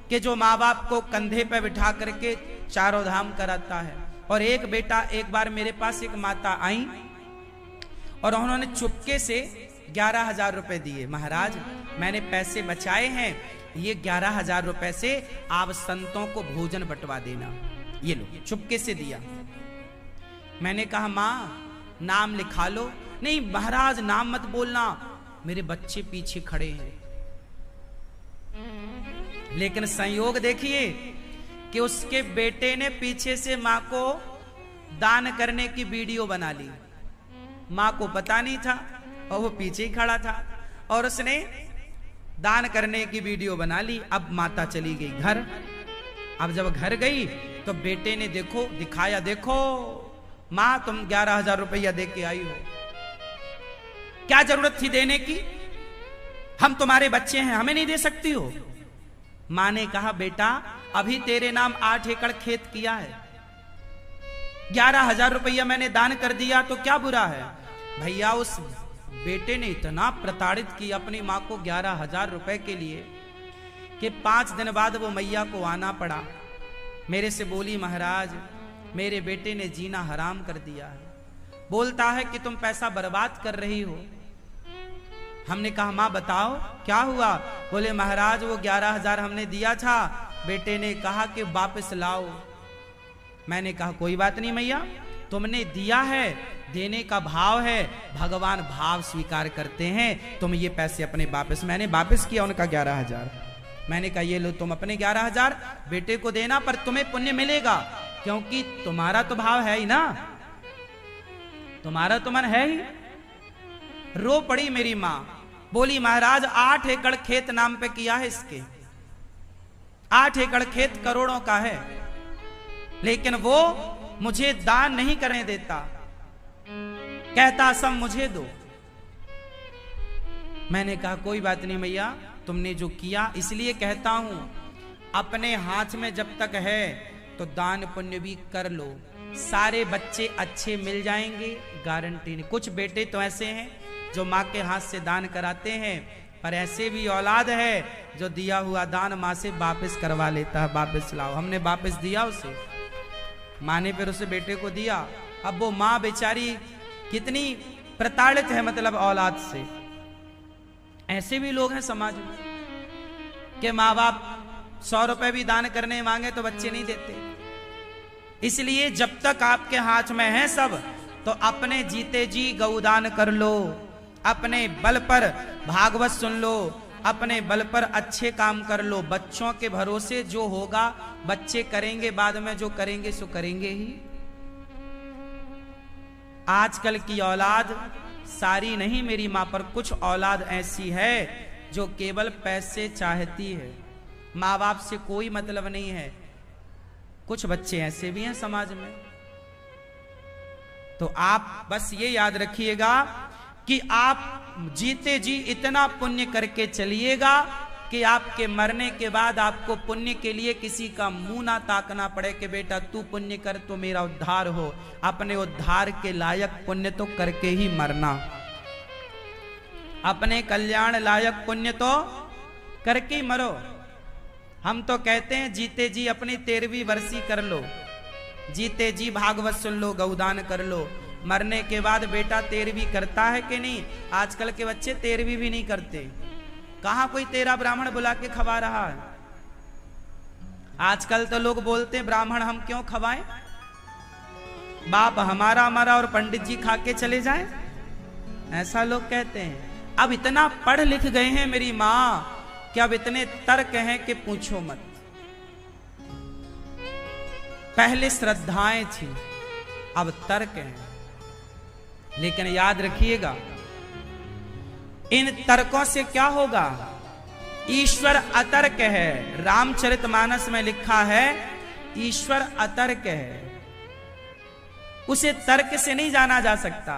कि जो माँ बाप को कंधे पर बिठा करके चारों धाम कराता है। और एक बेटा, एक बार मेरे पास एक माता आई और उन्होंने चुपके से 11,000 रुपए दिए। महाराज, मैंने पैसे बचाए हैं, ये 11,000 रुपए से आप संतों को भोजन बंटवा देना। ये लो, चुपके से दिया। मैंने कहा माँ नाम लिखा लो। नहीं महाराज, नाम मत बोलना, मेरे बच्चे पीछे खड़े हैं। लेकिन संयोग देखिए कि उसके बेटे ने पीछे से मां को दान करने की वीडियो बना ली। मां को पता नहीं था और वो पीछे ही खड़ा था और उसने दान करने की वीडियो बना ली। अब माता चली गई घर। अब जब घर गई तो बेटे ने देखो दिखाया, देखो मां तुम 11,000 रुपया दे के आई हो, क्या जरूरत थी देने की? हम तुम्हारे बच्चे हैं, हमें नहीं दे सकती हो? मां ने कहा बेटा अभी तेरे नाम 8 एकड़ खेत किया है, 11,000 रुपया मैंने दान कर दिया तो क्या बुरा है? भैया उस बेटे ने इतना प्रताड़ित किया अपनी मां को 11,000 रुपए के लिए कि 5 दिन बाद वो मैया को आना पड़ा। मेरे से बोली महाराज मेरे बेटे ने जीना हराम कर दिया है। बोलता है कि तुम पैसा बर्बाद कर रही हो। हमने कहा मां बताओ क्या हुआ? बोले महाराज वो 11,000 हमने दिया था, बेटे ने कहा कि वापस लाओ। मैंने कहा कोई बात नहीं मैया, तुमने दिया है, देने का भाव है, भगवान भाव स्वीकार करते हैं, तुम ये पैसे अपने वापस। मैंने वापस किया उनका 11,000। मैंने कहा ये लो तुम अपने 11,000 बेटे को देना, पर तुम्हें पुण्य मिलेगा क्योंकि तुम्हारा तो भाव है ही ना, तुम्हारा तो मन है ही। रो पड़ी मेरी मां, बोली महाराज 8 एकड़ खेत नाम पे किया है इसके, 8 एकड़ खेत करोड़ों का है, लेकिन वो मुझे दान नहीं करने देता, कहता सब मुझे दो। मैंने कहा कोई बात नहीं मैया, तुमने जो किया, इसलिए कहता हूं अपने हाथ में जब तक है तो दान पुण्य भी कर लो, सारे बच्चे अच्छे मिल जाएंगे, गारंटी नहीं। कुछ बेटे तो ऐसे हैं जो माँ के हाथ से दान कराते हैं, पर ऐसे भी औलाद है जो दिया हुआ दान माँ से वापस करवा लेता है, वापस लाओ। हमने वापस दिया उसे, माँ ने फिर उसे बेटे को दिया। अब वो माँ बेचारी कितनी प्रताड़ित है, मतलब औलाद से। ऐसे भी लोग हैं समाज में कि माँ बाप 100 रुपए भी दान करने मांगे तो बच्चे नहीं देते। इसलिए जब तक आपके हाथ में है सब, तो अपने जीते जी गौदान कर लो, अपने बल पर भागवत सुन लो, अपने बल पर अच्छे काम कर लो। बच्चों के भरोसे जो होगा बच्चे करेंगे, बाद में जो करेंगे सो करेंगे ही। आजकल की औलाद सारी नहीं मेरी मां, पर कुछ औलाद ऐसी है जो केवल पैसे चाहती है, माँ बाप से कोई मतलब नहीं है। कुछ बच्चे ऐसे भी हैं समाज में। तो आप बस ये याद रखिएगा कि आप जीते जी इतना पुण्य करके चलिएगा कि आपके मरने के बाद आपको पुण्य के लिए किसी का मुंह ना ताकना पड़े कि बेटा तू पुण्य कर तो मेरा उद्धार हो। अपने उद्धार के लायक पुण्य तो करके ही मरना, अपने कल्याण लायक पुण्य तो करके ही मरो। हम तो कहते हैं जीते जी अपनी 13वीं वर्षी कर लो, जीते जी भागवत सुन लो, गौदान कर लो। मरने के बाद बेटा 13वीं करता है कि नहीं? आजकल के बच्चे 13वीं भी नहीं करते। कहां कोई 13 ब्राह्मण बुला के खवा रहा है? आजकल तो लोग बोलते हैं ब्राह्मण हम क्यों खवाएं, बाप हमारा मरा और पंडित जी खा के चले जाएं, ऐसा लोग कहते हैं। अब इतना पढ़ लिख गए हैं मेरी मां कि अब इतने तर्क हैं कि पूछो मत। पहले श्रद्धाएं थी, अब तर्क हैं। लेकिन याद रखिएगा इन तर्कों से क्या होगा? ईश्वर अतर्क है। रामचरितमानस में लिखा है ईश्वर अतर्क है, उसे तर्क से नहीं जाना जा सकता।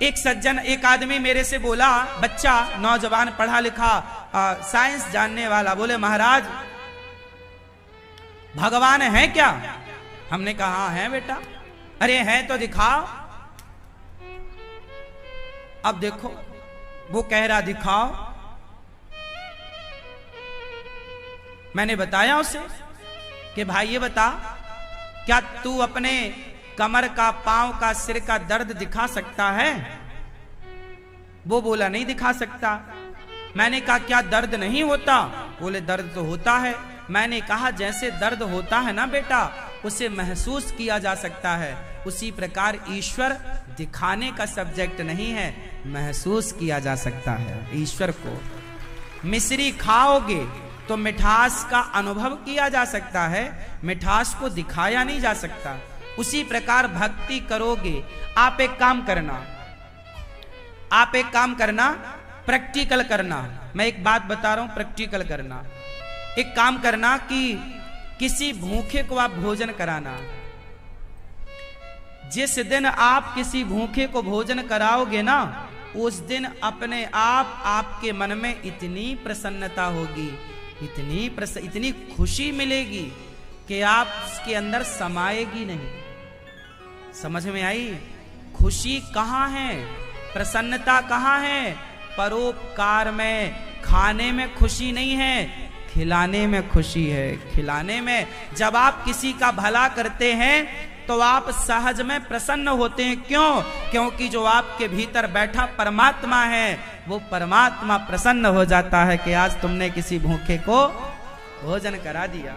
एक सज्जन, एक आदमी मेरे से बोला, बच्चा नौजवान पढ़ा लिखा साइंस जानने वाला, बोले महाराज भगवान है क्या? हमने कहा हाँ है बेटा। अरे है तो दिखाओ। अब देखो वो कह रहा दिखाओ। मैंने बताया उसे कि भाई ये बता, क्या तू अपने कमर का, पांव का, सिर का दर्द दिखा सकता है? वो बोला नहीं दिखा सकता। मैंने कहा क्या दर्द नहीं होता? बोले दर्द तो होता है। मैंने कहा जैसे दर्द होता है ना बेटा, उसे महसूस किया जा सकता है, उसी प्रकार ईश्वर दिखाने का सब्जेक्ट नहीं है, महसूस किया जा सकता है। ईश्वर को मिश्री खाओगे तो मिठास का अनुभव किया जा सकता है, मिठास को दिखाया नहीं जा सकता। उसी प्रकार भक्ति करोगे। आप एक काम करना, प्रैक्टिकल करना। मैं एक बात बता रहा हूं, प्रैक्टिकल करना। एक काम करना कि किसी भूखे को आप भोजन कराना। जिस दिन आप किसी भूखे को भोजन कराओगे ना, उस दिन अपने आप आपके मन में इतनी प्रसन्नता होगी, इतनी खुशी मिलेगी कि आप उसके अंदर समाएगी नहीं। समझ में आई? खुशी कहाँ है, प्रसन्नता कहाँ है? परोपकार में, खाने में खुशी नहीं है, खिलाने में खुशी है। खिलाने में, जब आप किसी का भला करते हैं तो आप सहज में प्रसन्न होते हैं। क्यों? क्योंकि जो आपके भीतर बैठा परमात्मा है, वो परमात्मा प्रसन्न हो जाता है कि आज तुमने किसी भूखे को भोजन करा दिया।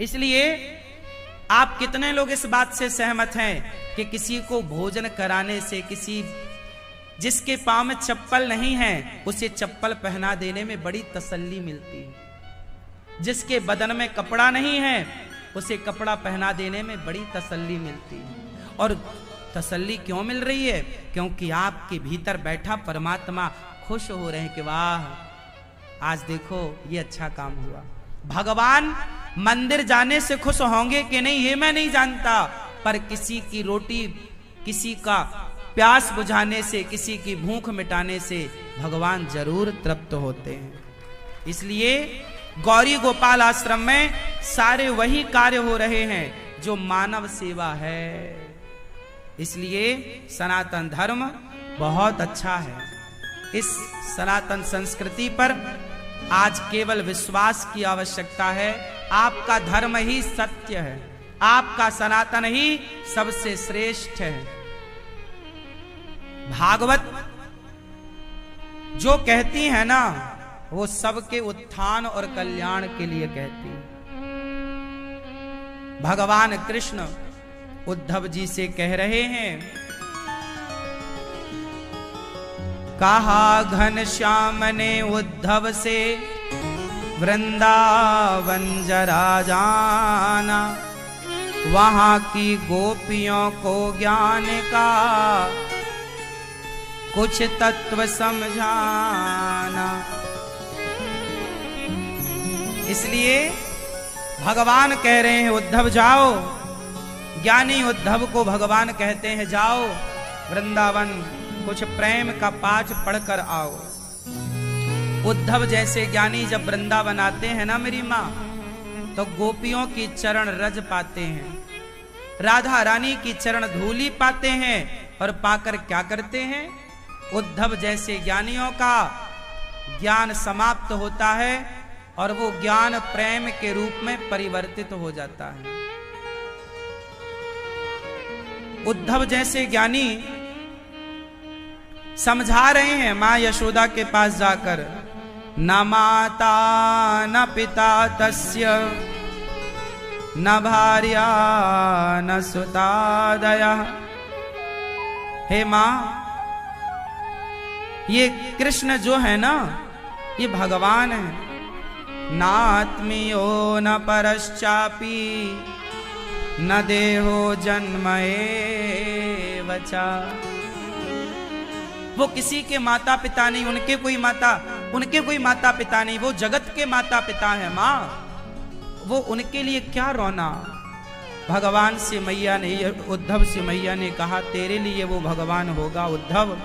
इसलिए आप कितने लोग इस बात से सहमत हैं कि किसी को भोजन कराने से, किसी जिसके पांव में चप्पल नहीं है उसे चप्पल पहना देने में बड़ी तसल्ली मिलती है, जिसके बदन में कपड़ा नहीं है उसे कपड़ा पहना देने में बड़ी तसल्ली मिलती है। और तसल्ली क्यों मिल रही है? क्योंकि आपके भीतर बैठा परमात्मा खुश हो रहे हैं कि वाह आज देखो ये अच्छा काम हुआ। भगवान मंदिर जाने से खुश होंगे कि नहीं ये मैं नहीं जानता, पर किसी की रोटी, किसी का प्यास बुझाने से, किसी की भूख मिटाने से भगवान जरूर तृप्त होते हैं। इसलिए गौरी गोपाल आश्रम में सारे वही कार्य हो रहे हैं जो मानव सेवा है। इसलिए सनातन धर्म बहुत अच्छा है। इस सनातन संस्कृति पर आज केवल विश्वास की आवश्यकता है। आपका धर्म ही सत्य है, आपका सनातन ही सबसे श्रेष्ठ है। भागवत जो कहती है ना, वो सबके उत्थान और कल्याण के लिए कहती है। भगवान कृष्ण उद्धव जी से कह रहे हैं, कहा घनश्याम ने उद्धव से वृंदावन जरा जाना, वहां की गोपियों को ज्ञान का कुछ तत्व समझाना। इसलिए भगवान कह रहे हैं उद्धव जाओ, ज्ञानी उद्धव को भगवान कहते हैं जाओ वृंदावन, कुछ प्रेम का पाठ पढ़कर आओ। उद्धव जैसे ज्ञानी जब वृंदावन आते हैं ना मेरी माँ, तो गोपियों की चरण रज पाते हैं, राधा रानी की चरण धूली पाते हैं, और पाकर क्या करते हैं? उद्धव जैसे ज्ञानियों का ज्ञान समाप्त होता है और वो ज्ञान प्रेम के रूप में परिवर्तित हो जाता है। उद्धव जैसे ज्ञानी समझा रहे हैं मां यशोदा के पास जाकर, न माता न पिता तस्य न भार्या न सुतादया। हे मां, ये कृष्ण जो है ना, ये भगवान है। नात्मीयो न परश्चापि न देहो जन्म एव च। वो किसी के माता पिता नहीं, उनके कोई माता पिता नहीं, वो जगत के माता पिता है माँ। वो उनके लिए क्या रोना। भगवान से मैया ने, उद्धव से मैया ने कहा तेरे लिए वो भगवान होगा उद्धव,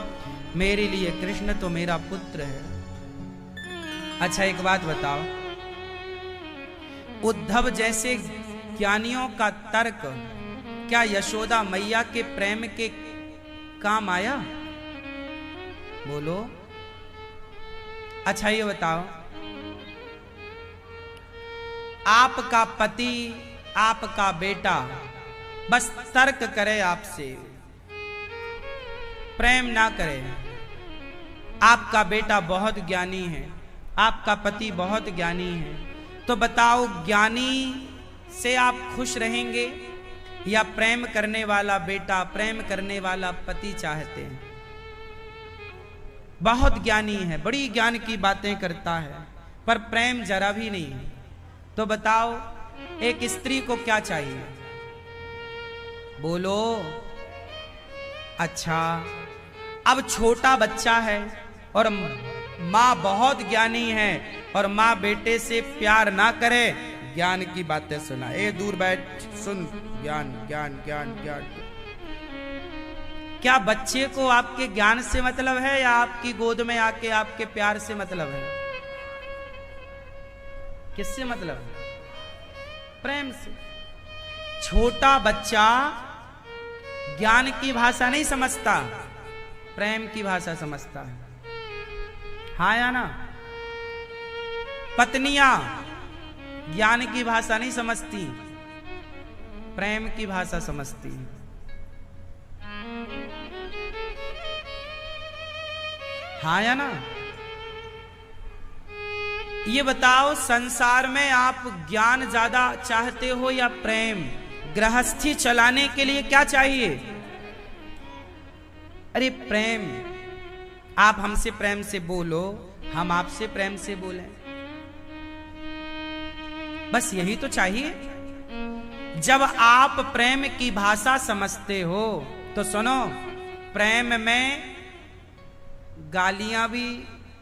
मेरे लिए कृष्ण तो मेरा पुत्र है। अच्छा एक बात बताओ, उद्धव जैसे ज्ञानियों का तर्क क्या यशोदा मैया के प्रेम के काम आया? बोलो। अच्छा ये बताओ, आपका पति, आपका बेटा बस तर्क करे आपसे, प्रेम ना करे। आपका बेटा बहुत ज्ञानी है, आपका पति बहुत ज्ञानी है, तो बताओ ज्ञानी से आप खुश रहेंगे या प्रेम करने वाला बेटा, प्रेम करने वाला पति चाहते हैं? बहुत ज्ञानी है, बड़ी ज्ञान की बातें करता है, पर प्रेम जरा भी नहीं है। तो बताओ एक स्त्री को क्या चाहिए? बोलो। अच्छा, अब छोटा बच्चा है और माँ बहुत ज्ञानी है, और माँ बेटे से प्यार ना करे, ज्ञान की बातें सुना, ए दूर बैठ सुन, ज्ञान ज्ञान ज्ञान ज्ञान। क्या बच्चे को आपके ज्ञान से मतलब है या आपकी गोद में आके आपके प्यार से मतलब है? किससे मतलब है? प्रेम से। छोटा बच्चा ज्ञान की भाषा नहीं समझता, प्रेम की भाषा समझता है। हाँ या ना? पत्नियां ज्ञान की भाषा नहीं समझती, प्रेम की भाषा समझती। हाँ या ना? ये बताओ संसार में आप ज्ञान ज्यादा चाहते हो या प्रेम? गृहस्थी चलाने के लिए क्या चाहिए? अरे प्रेम। आप हमसे प्रेम से बोलो, हम आपसे प्रेम से बोलें, बस यही तो चाहिए। जब आप प्रेम की भाषा समझते हो तो सुनो, प्रेम में गालियां भी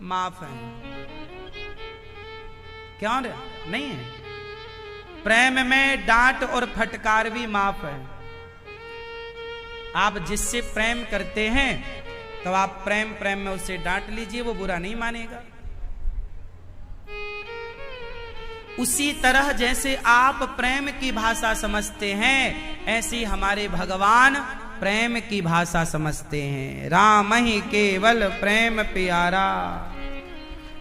माफ हैं। क्यों नहीं है? प्रेम में डांट और फटकार भी माफ है। आप जिससे प्रेम करते हैं तो आप प्रेम प्रेम में उससे डांट लीजिए, वो बुरा नहीं मानेगा। उसी तरह जैसे आप प्रेम की भाषा समझते हैं, ऐसी हमारे भगवान प्रेम की भाषा समझते हैं। राम ही केवल प्रेम प्यारा।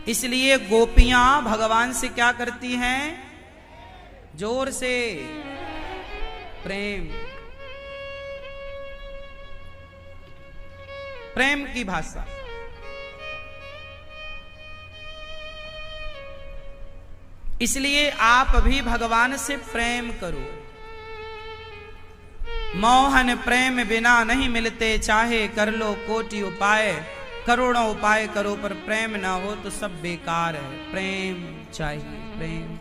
इसलिए गोपियां भगवान से क्या करती हैं? जोर से प्रेम, प्रेम की भाषा। इसलिए आप भी भगवान से प्रेम करो। मोहन प्रेम बिना नहीं मिलते, चाहे कर लो कोटि उपाय, करोड़ों उपाय करो पर प्रेम ना हो तो सब बेकार है। प्रेम चाहिए, प्रेम।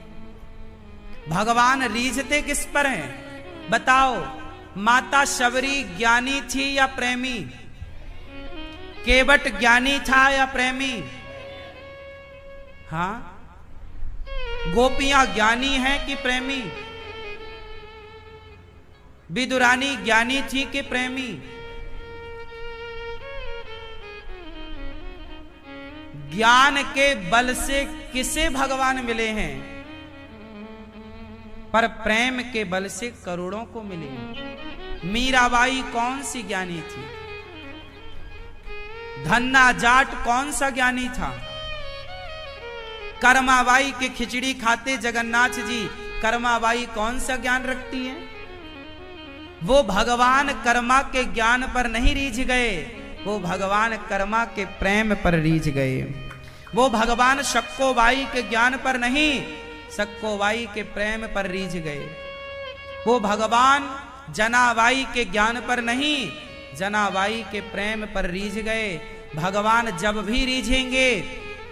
भगवान रीझते किस पर हैं? बताओ। माता शबरी ज्ञानी थी या प्रेमी? केवट ज्ञानी था या प्रेमी? हाँ, गोपियां ज्ञानी हैं कि प्रेमी? विदुरानी ज्ञानी थी कि प्रेमी? ज्ञान के बल से किसे भगवान मिले हैं, पर प्रेम के बल से करोड़ों को मिले हैं। मीराबाई कौन सी ज्ञानी थी? धन्ना जाट कौन सा ज्ञानी था? कर्माबाई के खिचड़ी खाते जगन्नाथ जी, कर्माबाई कौन सा ज्ञान रखती हैं? वो भगवान कर्मा के ज्ञान पर नहीं रीझ गए, वो भगवान कर्मा के प्रेम पर रीझ गए। वो भगवान शक्कोबाई के ज्ञान पर नहीं, शक्कोबाई के प्रेम पर रीझ गए। वो भगवान जनाबाई के ज्ञान पर नहीं, जनाबाई के प्रेम पर रीझ गए। भगवान जब भी रीझेंगे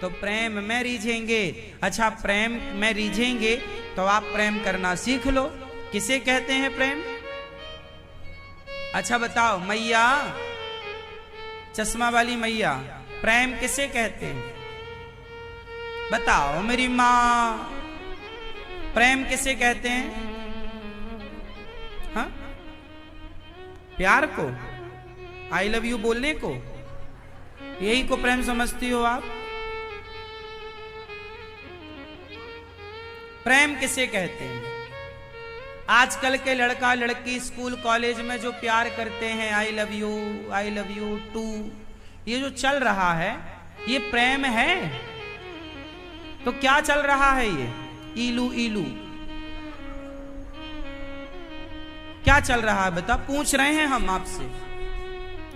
तो प्रेम में रीझेंगे। अच्छा, प्रेम में रीझेंगे तो आप प्रेम करना सीख लो। किसे कहते हैं प्रेम? अच्छा बताओ मैया, चश्मा वाली मैया, प्रेम किसे कहते हैं? बताओ मेरी माँ, प्रेम किसे कहते हैं? हाँ, प्यार को, आई लव यू बोलने को, यही को प्रेम समझती हो आप? प्रेम किसे कहते हैं? आजकल के लड़का लड़की स्कूल कॉलेज में जो प्यार करते हैं, आई लव यू टू, ये जो चल रहा है ये प्रेम है? तो क्या चल रहा है ये? इलू इलू क्या चल रहा है? बता, पूछ रहे हैं हम आपसे,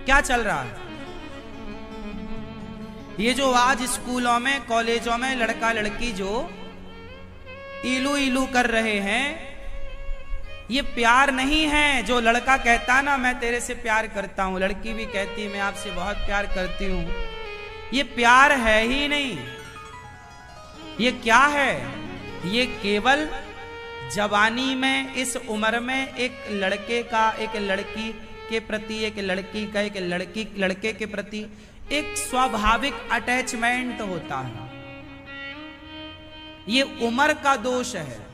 क्या चल रहा है? ये जो आज स्कूलों में कॉलेजों में लड़का लड़की जो इलू इलू कर रहे हैं, ये प्यार नहीं है। जो लड़का कहता ना मैं तेरे से प्यार करता हूं, लड़की भी कहती मैं आपसे बहुत प्यार करती हूं, ये प्यार है ही नहीं। ये क्या है? ये केवल जवानी में, इस उम्र में एक लड़के का एक लड़की के प्रति, एक लड़की का एक लड़के के प्रति एक स्वाभाविक अटैचमेंट होता है। ये उम्र का दोष है।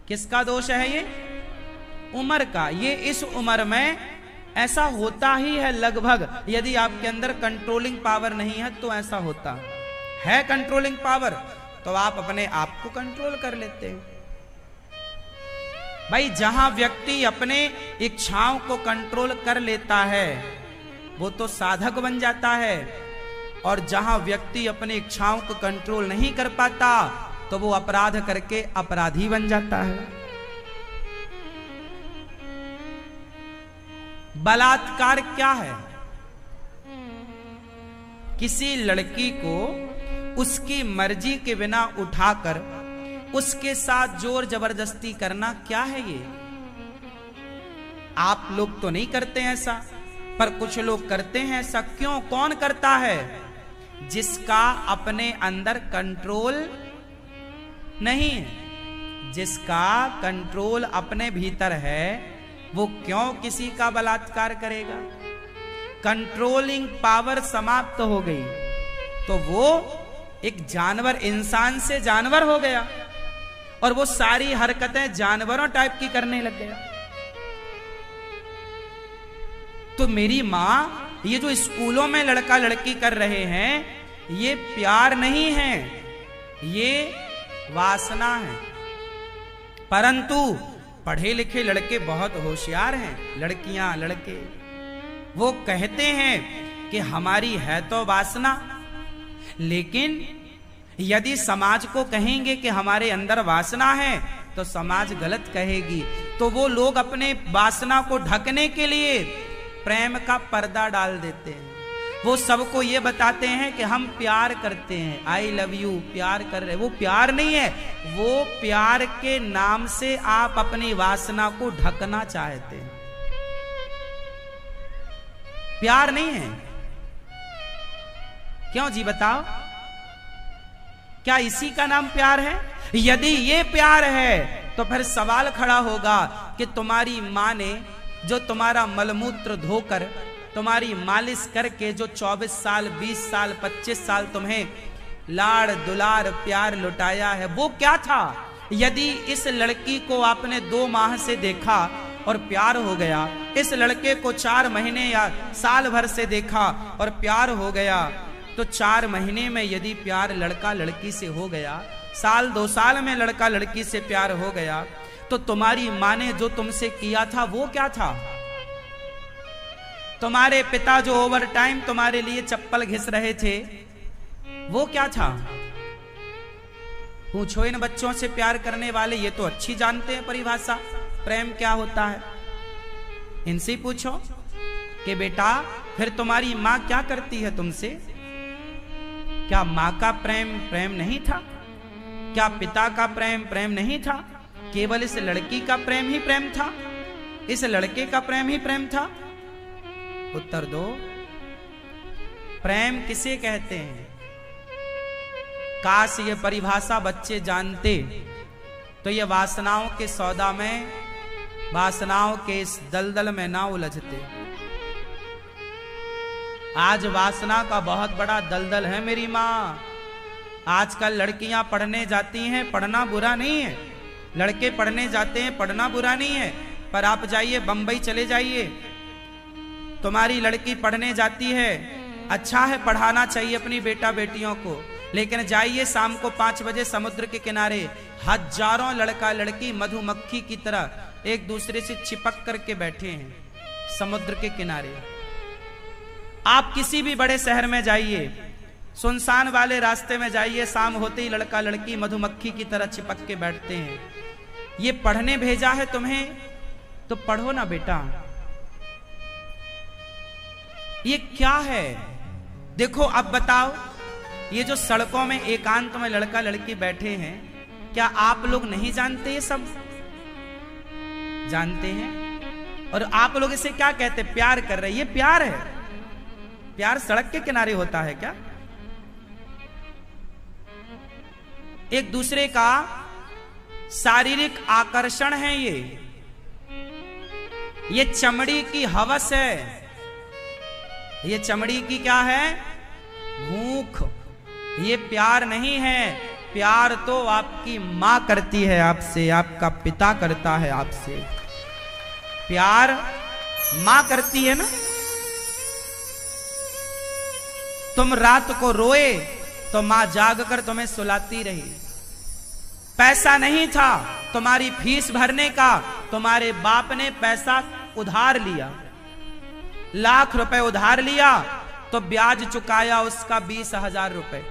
किसका दोष है ये? उम्र का। ये इस उम्र में ऐसा होता ही है लगभग। यदि आपके अंदर कंट्रोलिंग पावर नहीं है तो ऐसा होता है। कंट्रोलिंग पावर तो आप अपने आप को कंट्रोल कर लेते हैं। भाई, जहां व्यक्ति अपने इच्छाओं को कंट्रोल कर लेता है वो तो साधक बन जाता है, और जहां व्यक्ति अपनी इच्छाओं को कंट्रोल नहीं कर पाता तो वो अपराध करके अपराधी बन जाता है। बलात्कार क्या है? किसी लड़की को उसकी मर्जी के बिना उठाकर उसके साथ जोर जबरदस्ती करना क्या है ये? आप लोग तो नहीं करते ऐसा, पर कुछ लोग करते हैं ऐसा। क्यों? कौन करता है? जिसका अपने अंदर कंट्रोल नहीं है, जिसका कंट्रोल अपने भीतर है, वो क्यों किसी का बलात्कार करेगा? कंट्रोलिंग पावर समाप्त हो गई तो वो एक जानवर, इंसान से जानवर हो गया, और वो सारी हरकतें जानवरों टाइप की करने लग गया। तो मेरी मां, ये जो स्कूलों में लड़का लड़की कर रहे हैं, ये प्यार नहीं है, ये वासना है। परंतु पढ़े लिखे लड़के बहुत होशियार हैं, लड़कियां लड़के, वो कहते हैं कि हमारी है तो वासना, लेकिन यदि समाज को कहेंगे कि हमारे अंदर वासना है तो समाज गलत कहेगी। तो वो लोग अपने वासना को ढकने के लिए प्रेम का पर्दा डाल देते हैं। वो सबको ये बताते हैं कि हम प्यार करते हैं, आई लव यू, प्यार कर रहे। वो प्यार नहीं है, वो प्यार के नाम से आप अपनी वासना को ढकना चाहते हैं। प्यार नहीं है। क्यों जी बताओ? क्या इसी का नाम प्यार है? यदि ये प्यार है तो फिर सवाल खड़ा होगा कि तुम्हारी मां ने जो तुम्हारा मलमूत्र धोकर तुम्हारी मालिश करके जो 24 साल 20 साल 25 साल तुम्हें लाड़ दुलार प्यार लुटाया है, वो क्या था? यदि इस लड़की को आपने 2 माह से देखा और प्यार हो गया, इस लड़के को 4 महीने या साल भर से देखा और प्यार हो गया, तो 4 महीने में यदि प्यार लड़का लड़की से हो गया, साल 2 साल में लड़का लड़की से प्यार हो गया, तो तुम्हारी माँ ने जो तुमसे किया था वो क्या था? तुम्हारे पिता जो ओवर टाइम तुम्हारे लिए चप्पल घिस रहे थे, वो क्या था? पूछो इन बच्चों से, प्यार करने वाले, ये तो अच्छी जानते हैं परिभाषा प्रेम क्या होता है। इनसे पूछो कि बेटा फिर तुम्हारी माँ क्या करती है तुमसे? क्या माँ का प्रेम प्रेम नहीं था? क्या पिता का प्रेम प्रेम नहीं था? केवल इस लड़की का प्रेम ही प्रेम था? इस लड़के का प्रेम ही प्रेम था? उत्तर दो। प्रेम किसे कहते हैं? काश ये परिभाषा बच्चे जानते तो ये वासनाओं के सौदा में, वासनाओं के इस दलदल में ना उलझते। आज वासना का बहुत बड़ा दलदल है मेरी माँ। आजकल लड़कियां पढ़ने जाती हैं, पढ़ना बुरा नहीं है, लड़के पढ़ने जाते हैं, पढ़ना बुरा नहीं है, पर आप जाइए बंबई चले जाइए, तुम्हारी लड़की पढ़ने जाती है, अच्छा है, पढ़ाना चाहिए अपनी बेटा बेटियों को, लेकिन जाइए शाम को 5 बजे समुद्र के किनारे, हजारों लड़का लड़की मधुमक्खी की तरह एक दूसरे से चिपक करके बैठे हैं समुद्र के किनारे। आप किसी भी बड़े शहर में जाइए, सुनसान वाले रास्ते में जाइए, शाम होते ही लड़का लड़की मधुमक्खी की तरह चिपक के बैठते हैं। ये पढ़ने भेजा है तुम्हें तो पढ़ो ना बेटा। ये क्या है? देखो अब बताओ, ये जो सड़कों में एकांत में लड़का लड़की बैठे हैं, क्या आप लोग नहीं जानते? ये सब जानते हैं। और आप लोग इसे क्या कहते? प्यार कर रहे। ये प्यार है? प्यार सड़क के किनारे होता है क्या? एक दूसरे का शारीरिक आकर्षण है ये चमड़ी की हवस है, ये चमड़ी की क्या है? भूख। ये प्यार नहीं है। प्यार तो आपकी मां करती है आपसे, आपका पिता करता है आपसे। प्यार मां करती है ना। तुम रात को रोए तो मां जाग कर तुम्हें सुलाती रही। पैसा नहीं था तुम्हारी फीस भरने का, तुम्हारे बाप ने पैसा उधार लिया, लाख रुपए उधार लिया तो ब्याज चुकाया उसका 20,000 रुपए।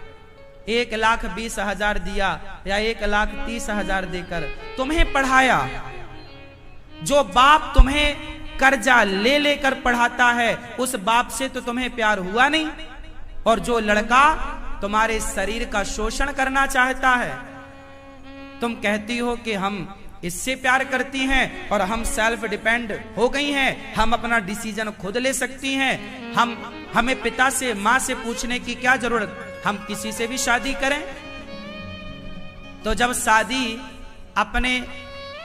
1,20,000 दिया या 1,30,000 देकर तुम्हें पढ़ाया। जो बाप तुम्हें कर्जा ले लेकर पढ़ाता है, उस बाप से तो तुम्हें प्यार हुआ नहीं। और जो लड़का तुम्हारे शरीर का शोषण करना चाहता है, तुम कहती हो कि हम इससे प्यार करती हैं और हम सेल्फ डिपेंड हो गई हैं, हम अपना डिसीजन खुद ले सकती हैं, हमें पिता से मां से पूछने की क्या जरूरत, हम किसी से भी शादी करें। तो जब शादी अपने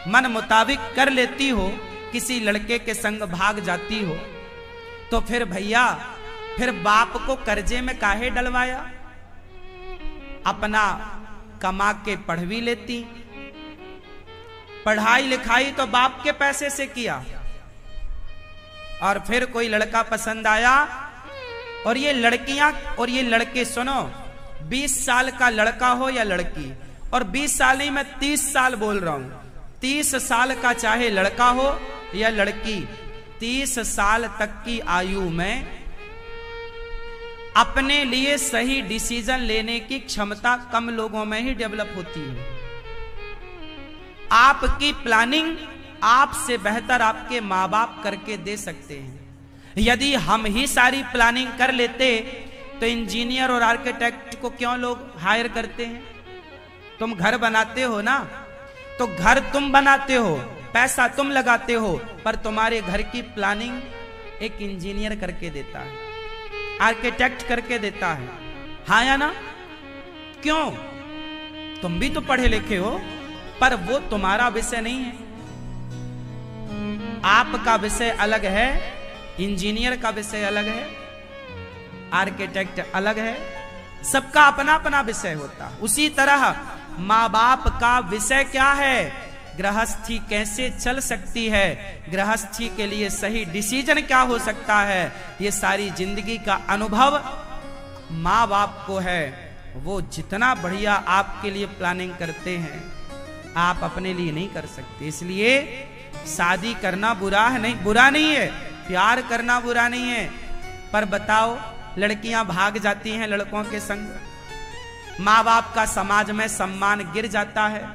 मन मुताबिक कर लेती हो, किसी लड़के के संग भाग जाती हो, तो फिर भैया फिर बाप को कर्जे में काहे डलवाया? अपना कमा के पढ़ भी लेती। पढ़ाई लिखाई तो बाप के पैसे से किया। और फिर कोई लड़का पसंद आया, और ये लड़कियां और ये लड़के, सुनो, 20 साल का लड़का हो या लड़की, और 20 साल नहीं, मैं 30 साल बोल रहा हूं, 30 साल का चाहे लड़का हो या लड़की, 30 साल तक की आयु में अपने लिए सही डिसीजन लेने की क्षमता कम लोगों में ही डेवलप होती है। आपकी प्लानिंग आपसे बेहतर आपके माँ बाप करके दे सकते हैं। यदि हम ही सारी प्लानिंग कर लेते तो इंजीनियर और आर्किटेक्ट को क्यों लोग हायर करते हैं? तुम घर बनाते हो ना, तो घर तुम बनाते हो, पैसा तुम लगाते हो, पर तुम्हारे घर की प्लानिंग एक इंजीनियर करके देता है, आर्किटेक्ट करके देता है, हाँ या ना? क्यों? तुम भी तो पढ़े लिखे हो, पर वो तुम्हारा विषय नहीं है। आपका विषय अलग है, इंजीनियर का विषय अलग है, आर्किटेक्ट अलग है, सबका अपना अपना विषय होता है। उसी तरह माँ बाप का विषय क्या है, गृहस्थी कैसे चल सकती है, गृहस्थी के लिए सही डिसीजन क्या हो सकता है, ये सारी जिंदगी का अनुभव माँ बाप को है। वो जितना बढ़िया आपके लिए प्लानिंग करते हैं, आप अपने लिए नहीं कर सकते। इसलिए शादी करना बुरा है नहीं, बुरा नहीं है, प्यार करना बुरा नहीं है। पर बताओ, लड़कियां भाग जाती हैं लड़कों के संग, माँ बाप का समाज में सम्मान गिर जाता है,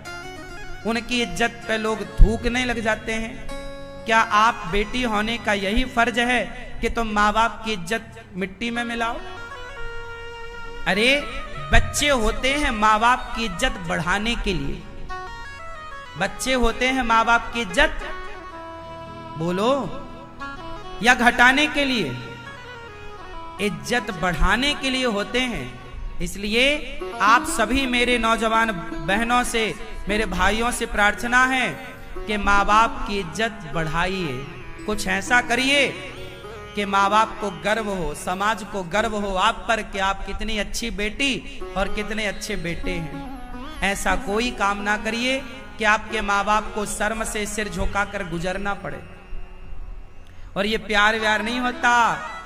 उनकी इज्जत पे लोग थूकने लग जाते हैं। क्या आप बेटी होने का यही फर्ज है कि तुम माँ बाप की इज्जत मिट्टी में मिलाओ? अरे बच्चे होते हैं माँ बाप की इज्जत बढ़ाने के लिए, बच्चे होते हैं माँ बाप की इज्जत बोलो या घटाने के लिए? इज्जत बढ़ाने के लिए होते हैं। इसलिए आप सभी मेरे नौजवान बहनों से, मेरे भाइयों से प्रार्थना है कि माँ बाप की इज्जत बढ़ाइए, कुछ ऐसा करिए कि माँ बाप को गर्व हो, समाज को गर्व हो आप पर कि आप कितनी अच्छी बेटी और कितने अच्छे बेटे हैं। ऐसा कोई काम ना करिए कि आपके माँ बाप को शर्म से सिर झुकाकर गुजरना पड़े। और ये प्यार व्यार नहीं होता।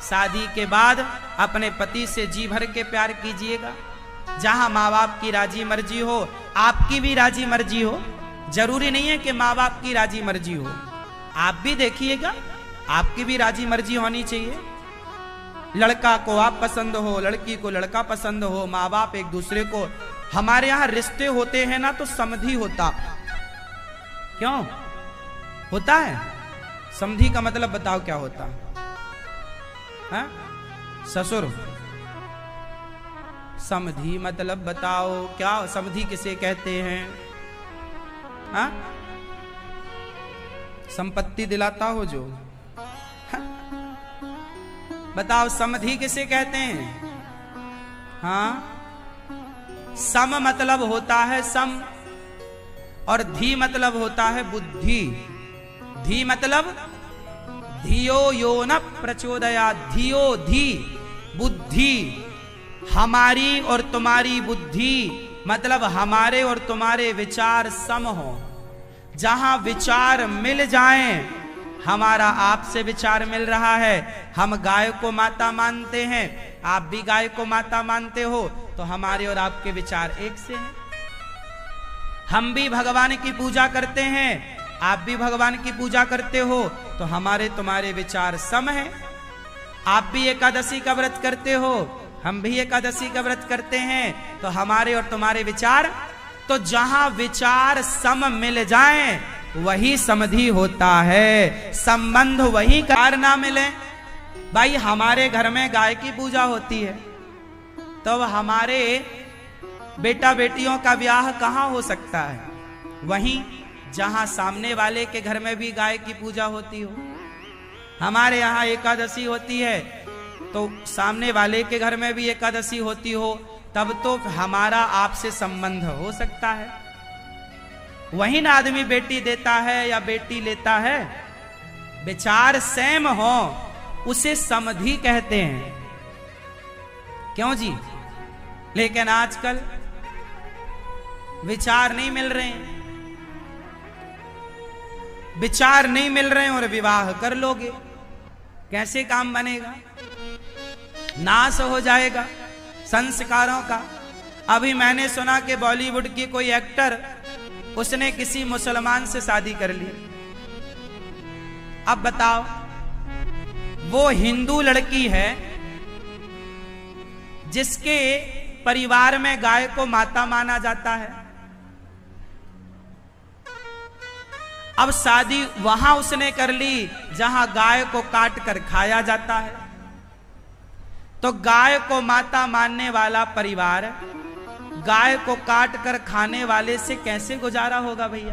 शादी के बाद अपने पति से जी भर के प्यार कीजिएगा, जहां माँ बाप की राजी मर्जी हो, आपकी भी राजी मर्जी हो। जरूरी नहीं है कि माँ बाप की राजी मर्जी हो, आप भी देखिएगा, आपकी भी राजी मर्जी होनी चाहिए। लड़का को आप पसंद हो, लड़की को लड़का पसंद हो, माँ बाप एक दूसरे को। हमारे यहाँ रिश्ते होते हैं ना तो समधी होता, क्यों होता है? समधी का मतलब बताओ क्या होता है? ससुर। समधी मतलब बताओ क्या, समधी किसे कहते हैं? हा? संपत्ति दिलाता हो जो, हा? बताओ समधी किसे कहते हैं? हाँ, सम मतलब होता है सम, और धी मतलब होता है बुद्धि। धी मतलब धियो यो न प्रचोदया, धियो धी बुद्धि। हमारी और तुम्हारी बुद्धि मतलब हमारे और तुम्हारे विचार सम हो। जहां विचार मिल जाएं, हमारा आपसे विचार मिल रहा है, हम गाय को माता मानते हैं, आप भी गाय को माता मानते हो, तो हमारे और आपके विचार एक से हैं। हम भी भगवान की पूजा करते हैं, आप भी भगवान की पूजा करते हो, तो हमारे तुम्हारे विचार सम हैं। आप भी एकादशी का व्रत करते हो, हम भी एकादशी का व्रत करते हैं, तो हमारे और तुम्हारे विचार, तो जहां विचार सम मिल जाएं वही समधि होता है। संबंध वही कार ना मिले। भाई हमारे घर में गाय की पूजा होती है, तो हमारे बेटा बेटियों का ब्याह कहाँ हो सकता है? वहीं जहां सामने वाले के घर में भी गाय की पूजा होती हो। हमारे यहाँ एकादशी होती है तो सामने वाले के घर में भी एकादशी होती हो, तब तो हमारा आपसे संबंध हो सकता है। वही ना आदमी बेटी देता है या बेटी लेता है, विचार सेम हो उसे समधि कहते हैं। क्यों जी? लेकिन आजकल विचार नहीं मिल रहे हैं, विचार नहीं मिल रहे हैं और विवाह कर लोगे, कैसे काम बनेगा? नाश हो जाएगा संस्कारों का। अभी मैंने सुना कि बॉलीवुड की कोई एक्टर, उसने किसी मुसलमान से शादी कर ली। अब बताओ, वो हिंदू लड़की है जिसके परिवार में गाय को माता माना जाता है। अब शादी वहां उसने कर ली जहां गाय को काट कर खाया जाता है, तो गाय को माता मानने वाला परिवार गाय को काट कर खाने वाले से कैसे गुजारा होगा भैया?